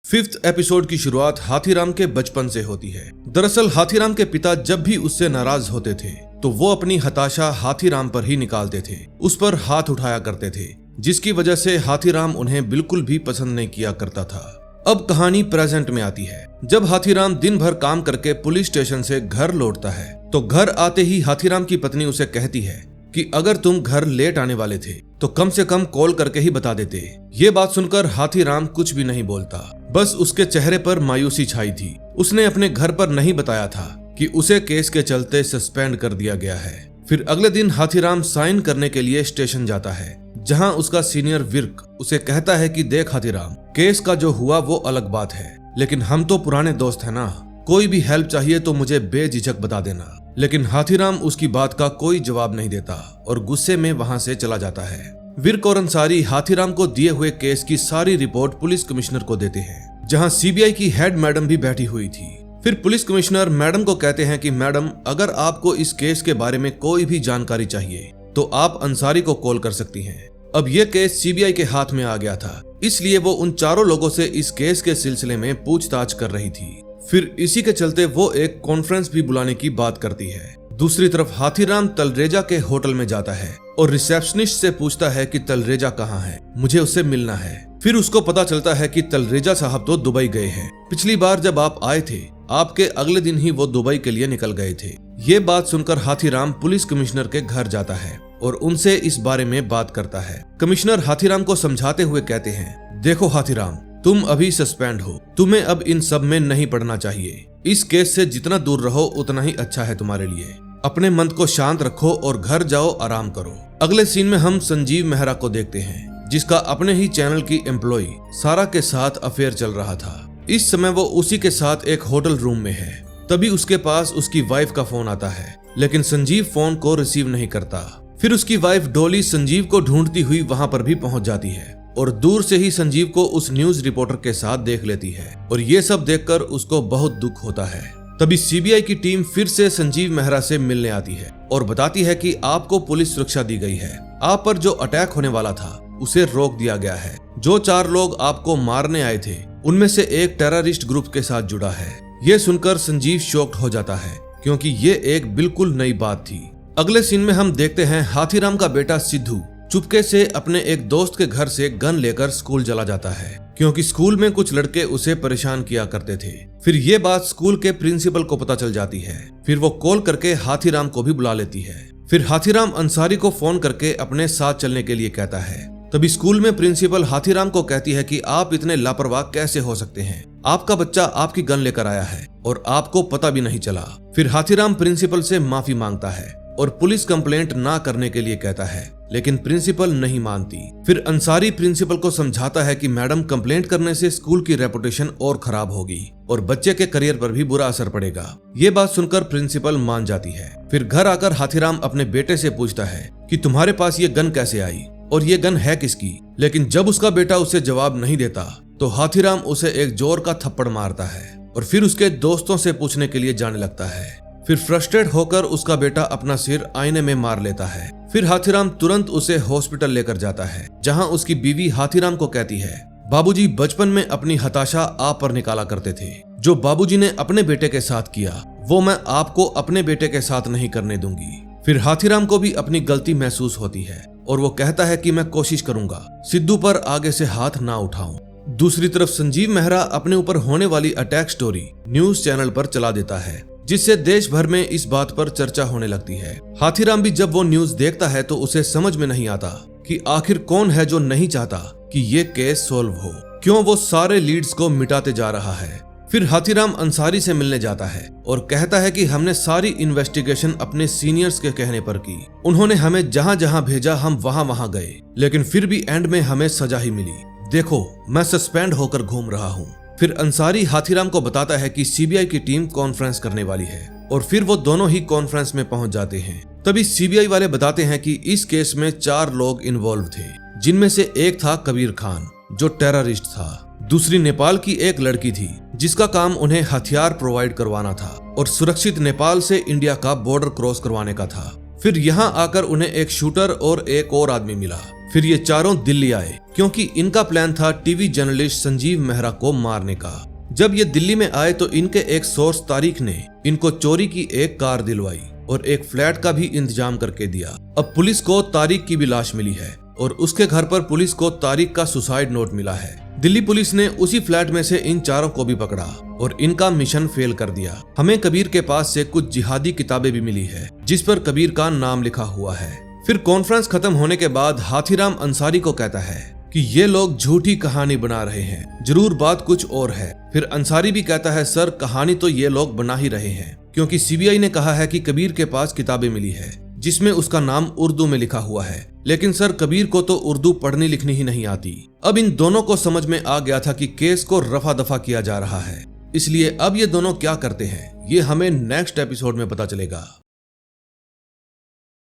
5th एपिसोड की शुरुआत हाथीराम के बचपन से होती है। दरअसल हाथीराम के पिता जब भी उससे नाराज होते थे तो वो अपनी हताशा हाथीराम पर ही निकालते थे, उस पर हाथ उठाया करते थे, जिसकी वजह से हाथीराम उन्हें बिल्कुल भी पसंद नहीं किया करता था। अब कहानी प्रेजेंट में आती है। जब हाथीराम दिन भर काम करके पुलिस स्टेशन से घर लौटता है तो घर आते ही हाथीराम की पत्नी उसे कहती है कि अगर तुम घर लेट आने वाले थे तो कम से कम कॉल करके ही बता देते। ये बात सुनकर हाथीराम कुछ भी नहीं बोलता, बस उसके चेहरे पर मायूसी छाई थी। उसने अपने घर पर नहीं बताया था कि उसे केस के चलते सस्पेंड कर दिया गया है। फिर अगले दिन हाथीराम साइन करने के लिए स्टेशन जाता है, जहां उसका सीनियर विर्क उसे कहता है कि देख हाथीराम, केस का जो हुआ वो अलग बात है, लेकिन हम तो पुराने दोस्त हैं ना, कोई भी हेल्प चाहिए तो मुझे बेझिझक बता देना। लेकिन हाथीराम उसकी बात का कोई जवाब नहीं देता और गुस्से में वहां से चला जाता है। विर्क और अंसारी हाथीराम को दिए हुए केस की सारी रिपोर्ट पुलिस कमिश्नर को देते हैं, जहां सीबीआई की हेड मैडम भी बैठी हुई थी। फिर पुलिस कमिश्नर मैडम को कहते हैं कि मैडम, अगर आपको इस केस के बारे में कोई भी जानकारी चाहिए तो आप अंसारी को कॉल कर सकती हैं। अब यह केस सीबीआई के हाथ में आ गया था, इसलिए वो उन चारों लोगों से इस केस के सिलसिले में पूछताछ कर रही थी। फिर इसी के चलते वो एक कॉन्फ्रेंस भी बुलाने की बात करती है। दूसरी तरफ हाथीराम तलरेजा के होटल में जाता है और रिसेप्शनिस्ट से पूछता है कि तलरेजा कहाँ है, मुझे उससे मिलना है। फिर उसको पता चलता है कि तलरेजा साहब तो दुबई गए हैं। पिछली बार जब आप आए थे, आपके अगले दिन ही वो दुबई के लिए निकल गए थे। ये बात सुनकर हाथीराम पुलिस कमिश्नर के घर जाता है और उनसे इस बारे में बात करता है। कमिश्नर हाथीराम को समझाते हुए कहते हैं, देखो हाथीराम, तुम अभी सस्पेंड हो, तुम्हें अब इन सब में नहीं पड़ना चाहिए। इस केस से जितना दूर रहो उतना ही अच्छा है तुम्हारे लिए। अपने मन को शांत रखो और घर जाओ, आराम करो। अगले सीन में हम संजीव मेहरा को देखते हैं, जिसका अपने ही चैनल की एम्प्लॉय सारा के साथ अफेयर चल रहा था। इस समय वो उसी के साथ एक होटल रूम में है। तभी उसके पास उसकी वाइफ का फोन आता है, लेकिन संजीव फोन को रिसीव नहीं करता। फिर उसकी वाइफ डॉली संजीव को ढूंढती हुई वहां पर भी पहुंच जाती है और दूर से ही संजीव को उस न्यूज रिपोर्टर के साथ देख लेती है और ये सब देखकर उसको बहुत दुख होता है। तभी सीबीआई की टीम फिर से संजीव मेहरा से मिलने आती है और बताती है कि आपको पुलिस सुरक्षा दी गई है। आप पर जो अटैक होने वाला था उसे रोक दिया गया है। जो 4 लोग आपको मारने आए थे उनमें से एक टेररिस्ट ग्रुप के साथ जुड़ा है। ये सुनकर संजीव शॉक्ड हो जाता है, क्योंकि ये एक बिल्कुल नई बात थी। अगले सीन में हम देखते हैं हाथीराम का बेटा सिद्धू चुपके से अपने एक दोस्त के घर से गन लेकर स्कूल चला जाता है, क्योंकि स्कूल में कुछ लड़के उसे परेशान किया करते थे। फिर ये बात स्कूल के प्रिंसिपल को पता चल जाती है। फिर वो कॉल करके हाथीराम को भी बुला लेती है। फिर हाथीराम अंसारी को फोन करके अपने साथ चलने के लिए कहता है। तभी स्कूल में प्रिंसिपल हाथीराम को कहती है कि आप इतने लापरवाह कैसे हो सकते हैं, आपका बच्चा आपकी गन लेकर आया है और आपको पता भी नहीं चला। फिर हाथीराम प्रिंसिपल से माफी मांगता है और पुलिस कंप्लेंट ना करने के लिए कहता है, लेकिन प्रिंसिपल नहीं मानती। फिर अंसारी प्रिंसिपल को समझाता है कि मैडम, कंप्लेंट करने से स्कूल की रेपुटेशन और खराब होगी और बच्चे के करियर पर भी बुरा असर पड़ेगा। ये बात सुनकर प्रिंसिपल मान जाती है। फिर घर आकर हाथीराम अपने बेटे से पूछता है कि तुम्हारे पास ये गन कैसे आई और ये गन है किसकी। लेकिन जब उसका बेटा उसे जवाब नहीं देता तो हाथीराम उसे एक जोर का थप्पड़ मारता है और फिर उसके दोस्तों से पूछने के लिए जाने लगता है। फिर फ्रस्ट्रेट होकर उसका बेटा अपना सिर आईने में मार लेता है। फिर हाथीराम तुरंत उसे हॉस्पिटल लेकर जाता है, जहां उसकी बीवी हाथीराम को कहती है, बाबूजी बचपन में अपनी हताशा आप पर निकाला करते थे। जो बाबूजी ने अपने बेटे के साथ किया वो मैं आपको अपने बेटे के साथ नहीं करने दूंगी। फिर हाथीराम को भी अपनी गलती महसूस होती है और वो कहता है कि मैं कोशिश करूंगा सिद्धू पर आगे से हाथ ना उठाऊं। दूसरी तरफ संजीव मेहरा अपने ऊपर होने वाली अटैक स्टोरी न्यूज चैनल पर चला देता है, जिससे देश भर में इस बात पर चर्चा होने लगती है। हाथीराम भी जब वो न्यूज देखता है तो उसे समझ में नहीं आता कि आखिर कौन है जो नहीं चाहता कि ये केस सॉल्व हो, क्यों वो सारे लीड्स को मिटाते जा रहा है। फिर हाथीराम अंसारी से मिलने जाता है और कहता है कि हमने सारी इन्वेस्टिगेशन अपने सीनियर्स के कहने पर की। उन्होंने हमें जहां जहां भेजा हम वहां वहां गए, लेकिन फिर भी एंड में हमें सजा ही मिली। देखो, मैं सस्पेंड होकर घूम रहा हूँ। फिर अंसारी हाथीराम को बताता है कि सीबीआई की टीम कॉन्फ्रेंस करने वाली है और फिर वो दोनों ही कॉन्फ्रेंस में पहुंच जाते हैं। तभी सीबीआई वाले बताते हैं कि इस केस में 4 लोग इन्वॉल्व थे, जिनमें से एक था कबीर खान जो टेररिस्ट था। दूसरी नेपाल की एक लड़की थी जिसका काम उन्हें हथियार प्रोवाइड करवाना था और सुरक्षित नेपाल से इंडिया का बॉर्डर क्रॉस करवाने का था। फिर यहाँ आकर उन्हें एक शूटर और एक और आदमी मिला। फिर ये चारों दिल्ली आए क्योंकि इनका प्लान था टीवी जर्नलिस्ट संजीव मेहरा को मारने का। जब ये दिल्ली में आए तो इनके एक सोर्स तारिक ने इनको चोरी की एक कार दिलवाई और एक फ्लैट का भी इंतजाम करके दिया। अब पुलिस को तारिक की भी लाश मिली है और उसके घर पर पुलिस को तारिक का सुसाइड नोट मिला है। दिल्ली पुलिस ने उसी फ्लैट में से इन चारों को भी पकड़ा और इनका मिशन फेल कर दिया। हमें कबीर के पास से कुछ जिहादी किताबें भी मिली है जिस पर कबीर का नाम लिखा हुआ है। फिर कॉन्फ्रेंस खत्म होने के बाद हाथीराम अंसारी को कहता है कि ये लोग झूठी कहानी बना रहे हैं, जरूर बात कुछ और है। फिर अंसारी भी कहता है, सर कहानी तो ये लोग बना ही रहे हैं, क्योंकि सीबीआई ने कहा है कि कबीर के पास किताबें मिली है जिसमें उसका नाम उर्दू में लिखा हुआ है, लेकिन सर कबीर को तो उर्दू पढ़नी लिखनी ही नहीं आती। अब इन दोनों को समझ में आ गया था कि केस को रफा दफा किया जा रहा है। इसलिए अब ये दोनों क्या करते हैं ये हमें नेक्स्ट एपिसोड में पता चलेगा।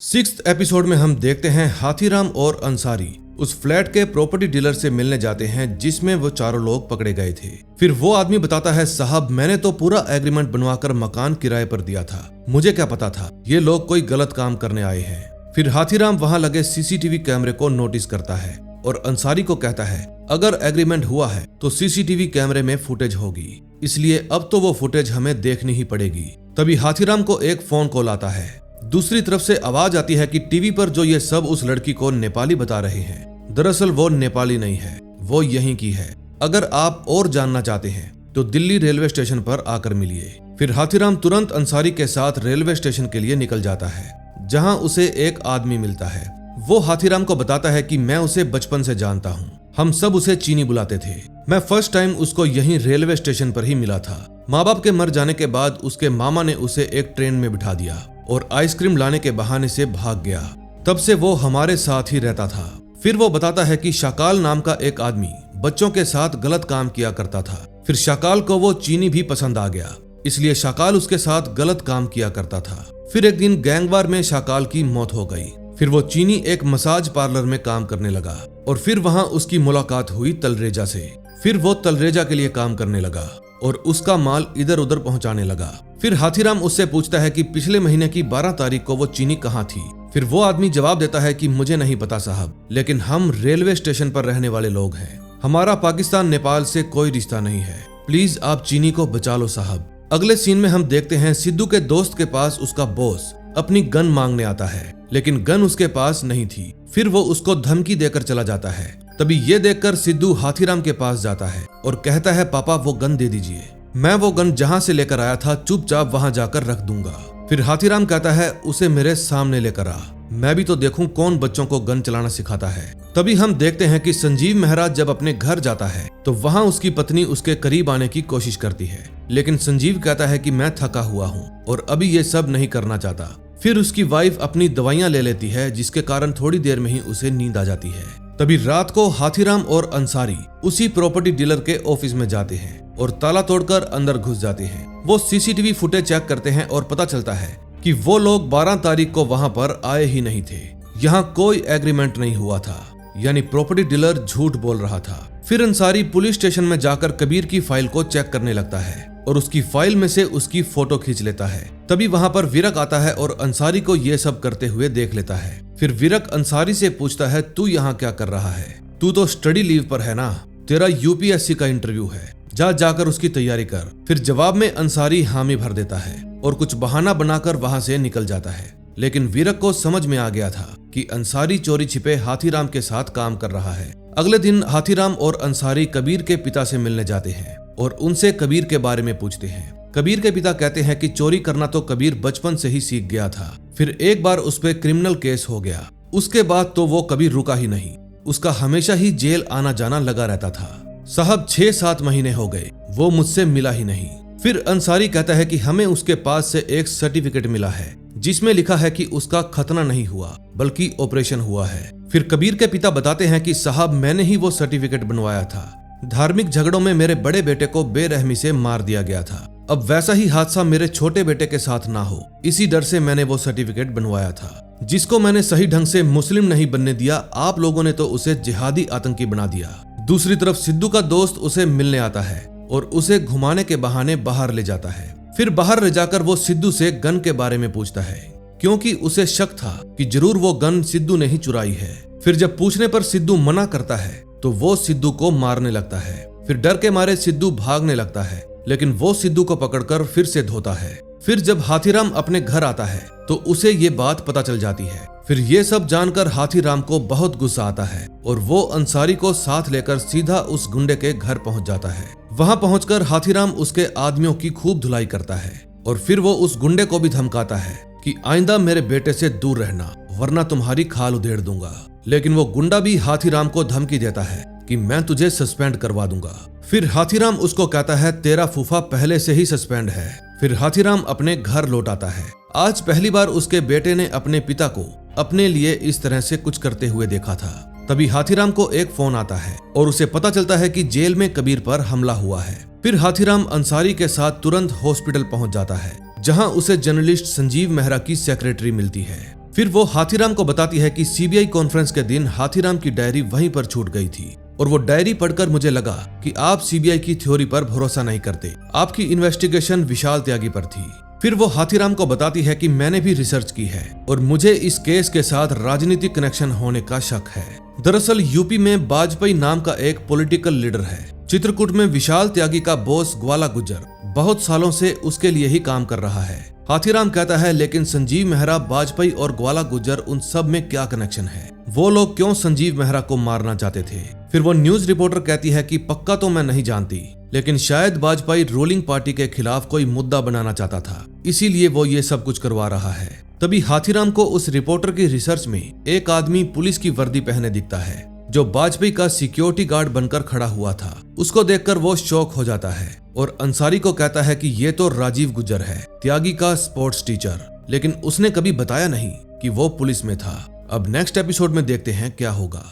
6th एपिसोड में हम देखते हैं हाथीराम और अंसारी उस फ्लैट के प्रॉपर्टी डीलर से मिलने जाते हैं जिसमें वो चारों लोग पकड़े गए थे। फिर वो आदमी बताता है, साहब मैंने तो पूरा एग्रीमेंट बनवाकर मकान किराए पर दिया था, मुझे क्या पता था ये लोग कोई गलत काम करने आए हैं। फिर हाथीराम वहां लगे सीसीटीवी कैमरे को नोटिस करता है और अंसारी को कहता है, अगर एग्रीमेंट हुआ है तो सीसीटीवी कैमरे में फुटेज होगी, इसलिए अब तो वो फुटेज हमें देखनी ही पड़ेगी। तभी हाथीराम को एक फोन कॉल आता है। दूसरी तरफ से आवाज आती है कि टीवी पर जो ये सब उस लड़की को नेपाली बता रहे हैं, दरअसल वो नेपाली नहीं है, वो यहीं की है। अगर आप और जानना चाहते हैं तो दिल्ली रेलवे स्टेशन पर आकर मिलिए। फिर हाथीराम तुरंत अंसारी के साथ रेलवे स्टेशन के लिए निकल जाता है, जहां उसे एक आदमी मिलता है। वो हाथीराम को बताता है कि मैं उसे बचपन से जानता हूँ, हम सब उसे चीनी बुलाते थे। मैं फर्स्ट टाइम उसको यहीं रेलवे स्टेशन पर ही मिला था। माँ बाप के मर जाने के बाद उसके मामा ने उसे एक ट्रेन में बिठा दिया और आइसक्रीम लाने के बहाने से भाग गया। तब से वो हमारे साथ ही रहता था। फिर वो बताता है कि शाकाल नाम का एक आदमी बच्चों के साथ गलत काम किया करता था। फिर शाकाल को वो चीनी भी पसंद आ गया, इसलिए शाकाल उसके साथ गलत काम किया करता था। फिर एक दिन गैंगवार में शाकाल की मौत हो गई। फिर वो चीनी एक मसाज पार्लर में काम करने लगा और फिर वहां उसकी मुलाकात हुई तलरेजा से। फिर वो तलरेजा के लिए काम करने लगा और उसका माल इधर उधर पहुंचाने लगा। फिर हाथीराम उससे पूछता है कि पिछले महीने की 12 तारीख को वो चीनी कहाँ थी। फिर वो आदमी जवाब देता है कि मुझे नहीं पता साहब, लेकिन हम रेलवे स्टेशन पर रहने वाले लोग हैं, हमारा पाकिस्तान नेपाल से कोई रिश्ता नहीं है, प्लीज आप चीनी को बचा लो साहब। अगले सीन में हम देखते हैं सिद्धू के दोस्त के पास उसका बॉस अपनी गन मांगने आता है, लेकिन गन उसके पास नहीं थी। फिर वो उसको धमकी देकर चला जाता है। तभी ये देखकर सिद्धू हाथीराम के पास जाता है और कहता है, पापा वो गन दे दीजिए, मैं वो गन जहां से लेकर आया था चुपचाप वहां जाकर रख दूंगा। फिर हाथीराम कहता है, उसे मेरे सामने लेकर आ, मैं भी तो देखूं कौन बच्चों को गन चलाना सिखाता है। तभी हम देखते हैं कि संजीव महाराज जब अपने घर जाता है तो वहां उसकी पत्नी उसके करीब आने की कोशिश करती है, लेकिन संजीव कहता है कि मैं थका हुआ हूँ और अभी ये सब नहीं करना चाहता। फिर उसकी वाइफ अपनी दवाइयां ले लेती है, जिसके कारण थोड़ी देर में ही उसे नींद आ जाती है। तभी रात को हाथीराम और अंसारी उसी प्रॉपर्टी डीलर के ऑफिस में जाते हैं और ताला तोड़कर अंदर घुस जाते हैं। वो सीसीटीवी फुटेज चेक करते हैं और पता चलता है कि वो लोग 12 तारीख को वहां पर आए ही नहीं थे। यहाँ कोई एग्रीमेंट नहीं हुआ था, यानी प्रॉपर्टी डीलर झूठ बोल रहा था। फिर अंसारी पुलिस स्टेशन में जाकर कबीर की फाइल को चेक करने लगता है और उसकी फाइल में से उसकी फोटो खींच लेता है। तभी वहां पर विरक आता है और अंसारी को ये सब करते हुए देख लेता है। फिर विरक अंसारी से पूछता है, तू यहाँ क्या कर रहा है, तू तो स्टडी लीव पर है ना, तेरा यूपीएससी का इंटरव्यू है, जाकर उसकी तैयारी कर। फिर जवाब में अंसारी हामी भर देता है और कुछ बहाना बनाकर वहां से निकल जाता है। लेकिन विरक को समझ में आ गया था कि अंसारी चोरी छिपे हाथीराम के साथ काम कर रहा है। अगले दिन हाथीराम और अंसारी कबीर के पिता से मिलने जाते हैं और उनसे कबीर के बारे में पूछते हैं। कबीर के पिता कहते हैं कि चोरी करना तो कबीर बचपन से ही सीख गया था, फिर एक बार उस पे क्रिमिनल केस हो गया, उसके बाद तो वो कभी रुका ही नहीं, उसका हमेशा ही जेल आना जाना लगा रहता था। साहब 6-7 महीने हो गए, वो मुझसे मिला ही नहीं। फिर अंसारी कहता है कि हमें उसके पास से एक सर्टिफिकेट मिला है जिसमें लिखा है कि उसका खतना नहीं हुआ बल्कि ऑपरेशन हुआ है। फिर कबीर के पिता बताते हैं कि साहब मैंने ही वो सर्टिफिकेट बनवाया था, धार्मिक झगड़ों में मेरे बड़े बेटे को बेरहमी से मार दिया गया था, अब वैसा ही हादसा मेरे छोटे बेटे के साथ ना हो, इसी डर से मैंने वो सर्टिफिकेट बनवाया था, जिसको मैंने सही ढंग से मुस्लिम नहीं बनने दिया, आप लोगों ने तो उसे जिहादी आतंकी बना दिया। दूसरी तरफ सिद्धू का दोस्त उसे मिलने आता है और उसे घुमाने के बहाने बाहर ले जाता है। फिर बाहर ले जाकर वो सिद्धू से गन के बारे में पूछता है, क्योंकि उसे शक था कि जरूर वो गन सिद्धू ने ही चुराई है। फिर जब पूछने पर सिद्धू मना करता है तो वो सिद्धू को मारने लगता है। फिर डर के मारे सिद्धू भागने लगता है, लेकिन वो सिद्धू को पकड़कर फिर से धोता है। फिर जब हाथीराम अपने घर आता है तो उसे ये बात पता चल जाती है। फिर ये सब जानकर हाथीराम को बहुत गुस्सा आता है और वो अंसारी को साथ लेकर सीधा उस गुंडे के घर पहुंच जाता है। वहां पहुंचकर हाथीराम उसके आदमियों की खूब धुलाई करता है और फिर वो उस गुंडे को भी धमकाता है कि आइंदा मेरे बेटे से दूर रहना, वरना तुम्हारी खाल उधेड़ दूंगा। लेकिन वो गुंडा भी हाथीराम को धमकी देता है कि मैं तुझे सस्पेंड करवा दूंगा। फिर हाथीराम उसको कहता है, तेरा फूफा पहले से ही सस्पेंड है। फिर हाथीराम अपने घर लौट आता है। आज पहली बार उसके बेटे ने अपने पिता को अपने लिए इस तरह से कुछ करते हुए देखा था। तभी हाथीराम को एक फोन आता है और उसे पता चलता है कि जेल में कबीर पर हमला हुआ है। फिर हाथीराम अंसारी के साथ तुरंत हॉस्पिटल पहुंच जाता है, जहां उसे जर्नलिस्ट संजीव मेहरा की सेक्रेटरी मिलती है। फिर वो हाथीराम को बताती है कि सीबीआई कॉन्फ्रेंस के दिन हाथीराम की डायरी वहीं पर छूट गई थी और वो डायरी पढ़कर मुझे लगा कि आप सीबीआई की थ्योरी पर भरोसा नहीं करते, आपकी इन्वेस्टिगेशन विशाल त्यागी पर थी। फिर वो हाथीराम को बताती है कि मैंने भी रिसर्च की है और मुझे इस केस के साथ राजनीतिक कनेक्शन होने का शक है। दरअसल यूपी में वाजपेयी नाम का एक पॉलिटिकल लीडर है। चित्रकूट में विशाल त्यागी का बॉस ग्वाला गुज्जर बहुत सालों से उसके लिए ही काम कर रहा है। हाथीराम कहता है, लेकिन संजीव मेहरा, वाजपेयी और ग्वाला गुज्जर, उन सब में क्या कनेक्शन है? वो लोग क्यों संजीव मेहरा को मारना चाहते थे? फिर वो न्यूज रिपोर्टर कहती है कि पक्का तो मैं नहीं जानती, लेकिन शायद वाजपेयी रूलिंग पार्टी के खिलाफ कोई मुद्दा बनाना चाहता था, इसीलिए वो ये सब कुछ करवा रहा है। तभी हाथीराम को उस रिपोर्टर की रिसर्च में एक आदमी पुलिस की वर्दी पहने दिखता है, जो वाजपेयी का सिक्योरिटी गार्ड बनकर खड़ा हुआ था। उसको देखकर वो शॉक हो जाता है और अंसारी को कहता है कि ये तो राजीव गुज्जर है, त्यागी का स्पोर्ट्स टीचर, लेकिन उसने कभी बताया नहीं कि वो पुलिस में था। अब नेक्स्ट एपिसोड में देखते हैं क्या होगा।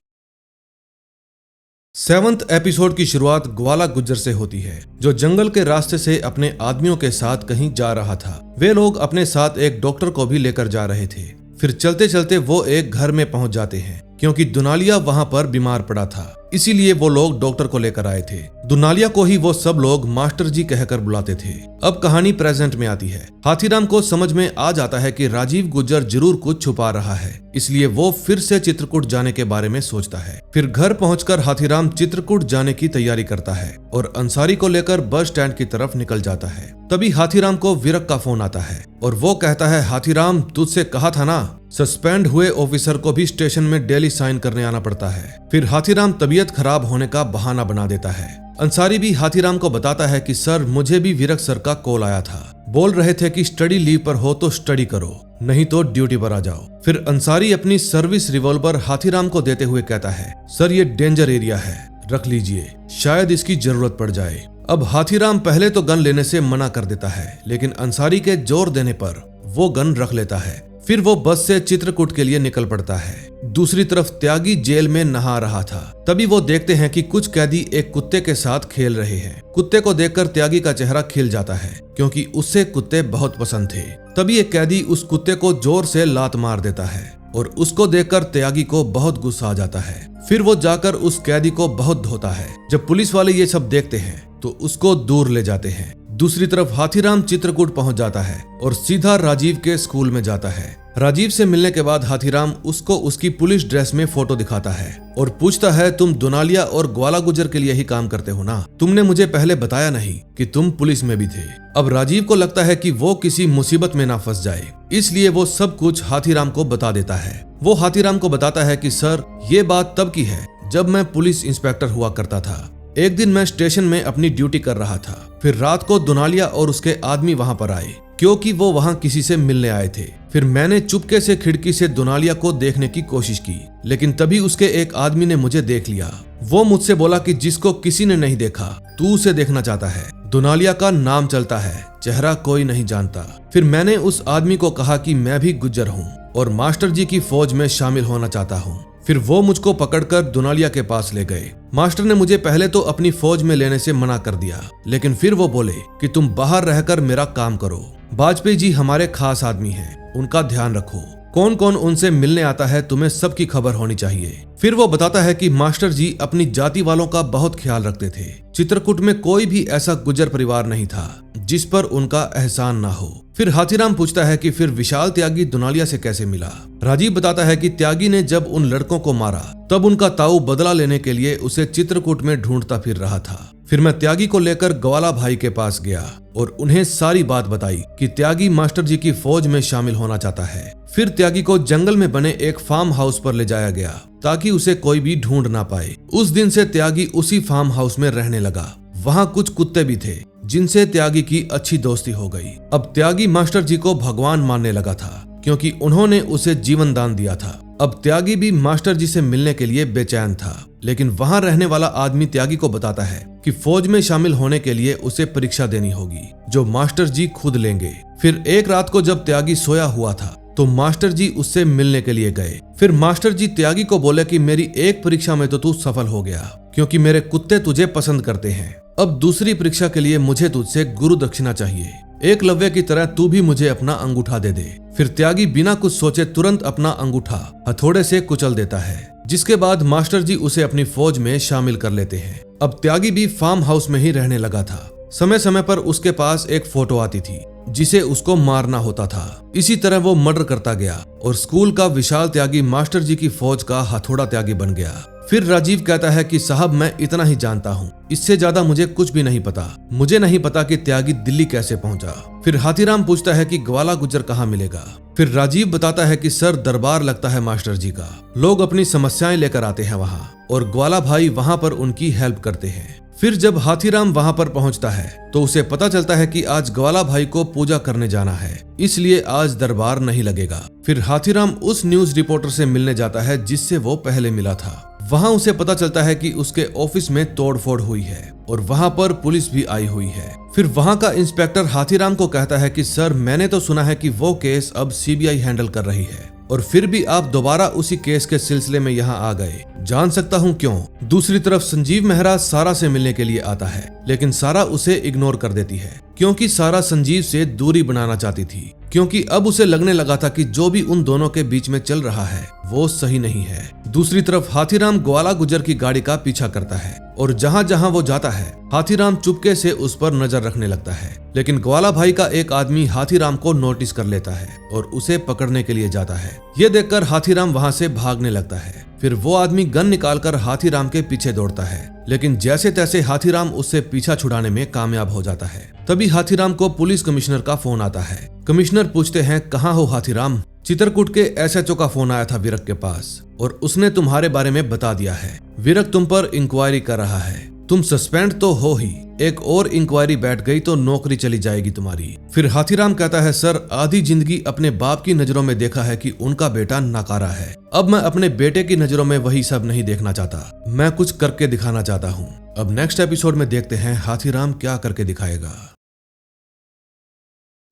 7th एपिसोड की शुरुआत ग्वाला गुज्जर से होती है, जो जंगल के रास्ते से अपने आदमियों के साथ कहीं जा रहा था। वे लोग अपने साथ एक डॉक्टर को भी लेकर जा रहे थे। फिर चलते चलते वो एक घर में पहुंच जाते हैं, क्योंकि दुनालिया वहां पर बीमार पड़ा था, इसीलिए वो लोग डॉक्टर को लेकर आए थे। दुनालिया को ही वो सब लोग मास्टर जी कहकर बुलाते थे। अब कहानी प्रेजेंट में आती है। हाथीराम को समझ में आ जाता है कि राजीव गुज्जर जरूर कुछ छुपा रहा है, इसलिए वो फिर से चित्रकूट जाने के बारे में सोचता है। फिर घर पहुंचकर हाथीराम चित्रकूट जाने की तैयारी करता है और अंसारी को लेकर बस स्टैंड की तरफ निकल जाता है। तभी हाथीराम को विरक का फोन आता है और वो कहता है, हाथीराम, तुझसे कहा था ना, सस्पेंड हुए ऑफिसर को भी स्टेशन में डेली साइन करने आना पड़ता है। फिर हाथीराम तबीयत खराब होने का बहाना बना देता है। अंसारी भी हाथीराम को बताता है कि सर, मुझे भी विरक सर का कॉल आया था, बोल रहे थे कि स्टडी लीव पर हो तो स्टडी करो, नहीं तो ड्यूटी पर आ जाओ। फिर अंसारी अपनी सर्विस रिवॉल्वर हाथीराम को देते हुए कहता है, सर ये डेंजर एरिया है, रख लीजिए, शायद इसकी जरूरत पड़ जाए। अब हाथीराम पहले तो गन लेने से मना कर देता है, लेकिन अंसारी के जोर देने पर वो गन रख लेता है। फिर वो बस से चित्रकूट के लिए निकल पड़ता है। दूसरी तरफ त्यागी जेल में नहा रहा था। तभी वो देखते हैं कि कुछ कैदी एक कुत्ते के साथ खेल रहे हैं। कुत्ते को देखकर त्यागी का चेहरा खिल जाता है, क्योंकि उससे कुत्ते बहुत पसंद थे। तभी एक कैदी उस कुत्ते को जोर से लात मार देता है और उसको देखकर त्यागी को बहुत गुस्सा आ जाता है। फिर वो जाकर उस कैदी को बहुत धोता है। जब पुलिस वाले ये सब देखते हैं तो उसको दूर ले जाते हैं। दूसरी तरफ हाथीराम चित्रकूट पहुंच जाता है और सीधा राजीव के स्कूल में जाता है। राजीव से मिलने के बाद हाथीराम उसको उसकी पुलिस ड्रेस में फोटो दिखाता है और पूछता है, तुम दुनालिया और ग्वाला गुज्जर के लिए ही काम करते हो ना? तुमने मुझे पहले बताया नहीं कि तुम पुलिस में भी थे। अब राजीव को लगता है कि वो किसी मुसीबत में ना फंस जाए, इसलिए वो सब कुछ हाथीराम को बता देता है। वो हाथीराम को बताता है कि सर, ये बात तब की है जब मैं पुलिस इंस्पेक्टर हुआ करता था। एक दिन मैं स्टेशन में अपनी ड्यूटी कर रहा था। फिर रात को दुनालिया और उसके आदमी वहां पर आए, क्योंकि वो वहां किसी से मिलने आए थे। फिर मैंने चुपके से खिड़की से दुनालिया को देखने की कोशिश की, लेकिन तभी उसके एक आदमी ने मुझे देख लिया। वो मुझसे बोला कि जिसको किसी ने नहीं देखा तू उसे देखना चाहता है। दुनालिया का नाम चलता है, चेहरा कोई नहीं जानता। फिर मैंने उस आदमी को कहा कि मैं भी गुज्जर हूँ और मास्टर जी की फौज में शामिल होना चाहता हूँ। फिर वो मुझको पकड़कर दुनालिया के पास ले गए। मास्टर ने मुझे पहले तो अपनी फौज में लेने से मना कर दिया, लेकिन फिर वो बोले कि तुम बाहर रहकर मेरा काम करो। वाजपेयी जी हमारे खास आदमी हैं, उनका ध्यान रखो। कौन कौन उनसे मिलने आता है तुम्हें सबकी खबर होनी चाहिए। फिर वो बताता है कि मास्टर जी अपनी जाति वालों का बहुत ख्याल रखते थे। चित्रकूट में कोई भी ऐसा गुज्जर परिवार नहीं था जिस पर उनका एहसान ना हो। फिर हाथीराम पूछता है कि फिर विशाल त्यागी दुनालिया से कैसे मिला। राजीव बताता है कि त्यागी ने जब उन लड़कों को मारा तब उनका ताऊ बदला लेने के लिए उसे चित्रकूट में ढूंढता फिर रहा था। फिर मैं त्यागी को लेकर ग्वाला भाई के पास गया और उन्हें सारी बात बताई कि त्यागी मास्टर जी की फौज में शामिल होना चाहता है। फिर त्यागी को जंगल में बने एक फार्म हाउस पर ले जाया गया ताकि उसे कोई भी ढूंढ ना पाए। उस दिन से त्यागी उसी फार्म हाउस में रहने लगा। वहाँ कुछ कुत्ते भी थे जिनसे त्यागी की अच्छी दोस्ती हो गई। अब त्यागी मास्टर जी को भगवान मानने लगा था, क्योंकि उन्होंने उसे जीवन दान दिया था। अब त्यागी भी मास्टर जी से मिलने के लिए बेचैन था, लेकिन वहां रहने वाला आदमी त्यागी को बताता है कि फौज में शामिल होने के लिए उसे परीक्षा देनी होगी, जो मास्टर जी खुद लेंगे। फिर एक रात को जब त्यागी सोया हुआ था तो मास्टर जी उससे मिलने के लिए गए। फिर मास्टर जी त्यागी को बोले कि मेरी एक परीक्षा में तो तू सफल हो गया, क्योंकि मेरे कुत्ते तुझे पसंद करते हैं। अब दूसरी परीक्षा के लिए मुझे तुझसे गुरु दक्षिणा चाहिए। एकलव्य की तरह तू भी मुझे अपना अंगूठा दे दे। फिर त्यागी बिना कुछ सोचे तुरंत अपना अंगूठा हथौड़े से कुचल देता है, जिसके बाद मास्टर जी उसे अपनी फौज में शामिल कर लेते हैं। अब त्यागी भी फार्म हाउस में ही रहने लगा था। समय समय पर उसके पास एक फोटो आती थी जिसे उसको मारना होता था। इसी तरह वो मर्डर करता गया और स्कूल का विशाल त्यागी मास्टर जी की फौज का हथौड़ा त्यागी बन गया। फिर राजीव कहता है कि साहब मैं इतना ही जानता हूँ, इससे ज्यादा मुझे कुछ भी नहीं पता। मुझे नहीं पता कि त्यागी दिल्ली कैसे पहुँचा। फिर हाथीराम पूछता है कि ग्वाला गुज्जर कहाँ मिलेगा। फिर राजीव बताता है कि सर दरबार लगता है मास्टर जी का, लोग अपनी समस्याएं लेकर आते हैं वहाँ और ग्वाला भाई वहाँ पर उनकी हेल्प करते हैं। फिर जब हाथीराम वहाँ पर पहुँचता है तो उसे पता चलता है कि आज ग्वाला भाई को पूजा करने जाना है, इसलिए आज दरबार नहीं लगेगा। फिर हाथीराम उस न्यूज रिपोर्टर से मिलने जाता है जिससे वो पहले मिला था। वहाँ उसे पता चलता है कि उसके ऑफिस में तोड़फोड़ हुई है और वहाँ पर पुलिस भी आई हुई है। फिर वहाँ का इंस्पेक्टर हाथीराम को कहता है कि सर मैंने तो सुना है कि वो केस अब सीबीआई हैंडल कर रही है और फिर भी आप दोबारा उसी केस के सिलसिले में यहाँ आ गए, जान सकता हूँ क्यों। दूसरी तरफ संजीव मेहरा सारा से मिलने के लिए आता है, लेकिन सारा उसे इग्नोर कर देती है क्योंकि सारा संजीव से दूरी बनाना चाहती थी, क्योंकि अब उसे लगने लगा था कि जो भी उन दोनों के बीच में चल रहा है वो सही नहीं है। दूसरी तरफ हाथीराम ग्वाला गुज्जर की गाड़ी का पीछा करता है और जहाँ जहाँ वो जाता है हाथीराम चुपके से उस पर नजर रखने लगता है, लेकिन ग्वाला भाई का एक आदमी हाथीराम को नोटिस कर लेता है और उसे पकड़ने के लिए जाता है। ये देखकर हाथीराम वहाँ से भागने लगता है। फिर वो आदमी गन निकालकर हाथीराम के पीछे दौड़ता है, लेकिन जैसे तैसे हाथीराम उससे पीछा छुड़ाने में कामयाब हो जाता है। तभी हाथीराम को पुलिस कमिश्नर का फोन आता है। कमिश्नर पूछते हैं कहाँ हो हाथीराम। चित्रकूट के एसएचओ का फोन आया था विरक के पास और उसने तुम्हारे बारे में बता दिया है। विरक तुम पर इंक्वायरी कर रहा है, तुम सस्पेंड तो हो ही, एक और इंक्वायरी बैठ गई तो नौकरी चली जाएगी तुम्हारी। फिर हाथीराम कहता है सर आधी जिंदगी अपने बाप की नजरों में देखा है कि उनका बेटा नकारा है, अब मैं अपने बेटे की नजरों में वही सब नहीं देखना चाहता, मैं कुछ करके दिखाना चाहता हूँ। अब नेक्स्ट एपिसोड में देखते हैं हाथीराम क्या करके दिखाएगा।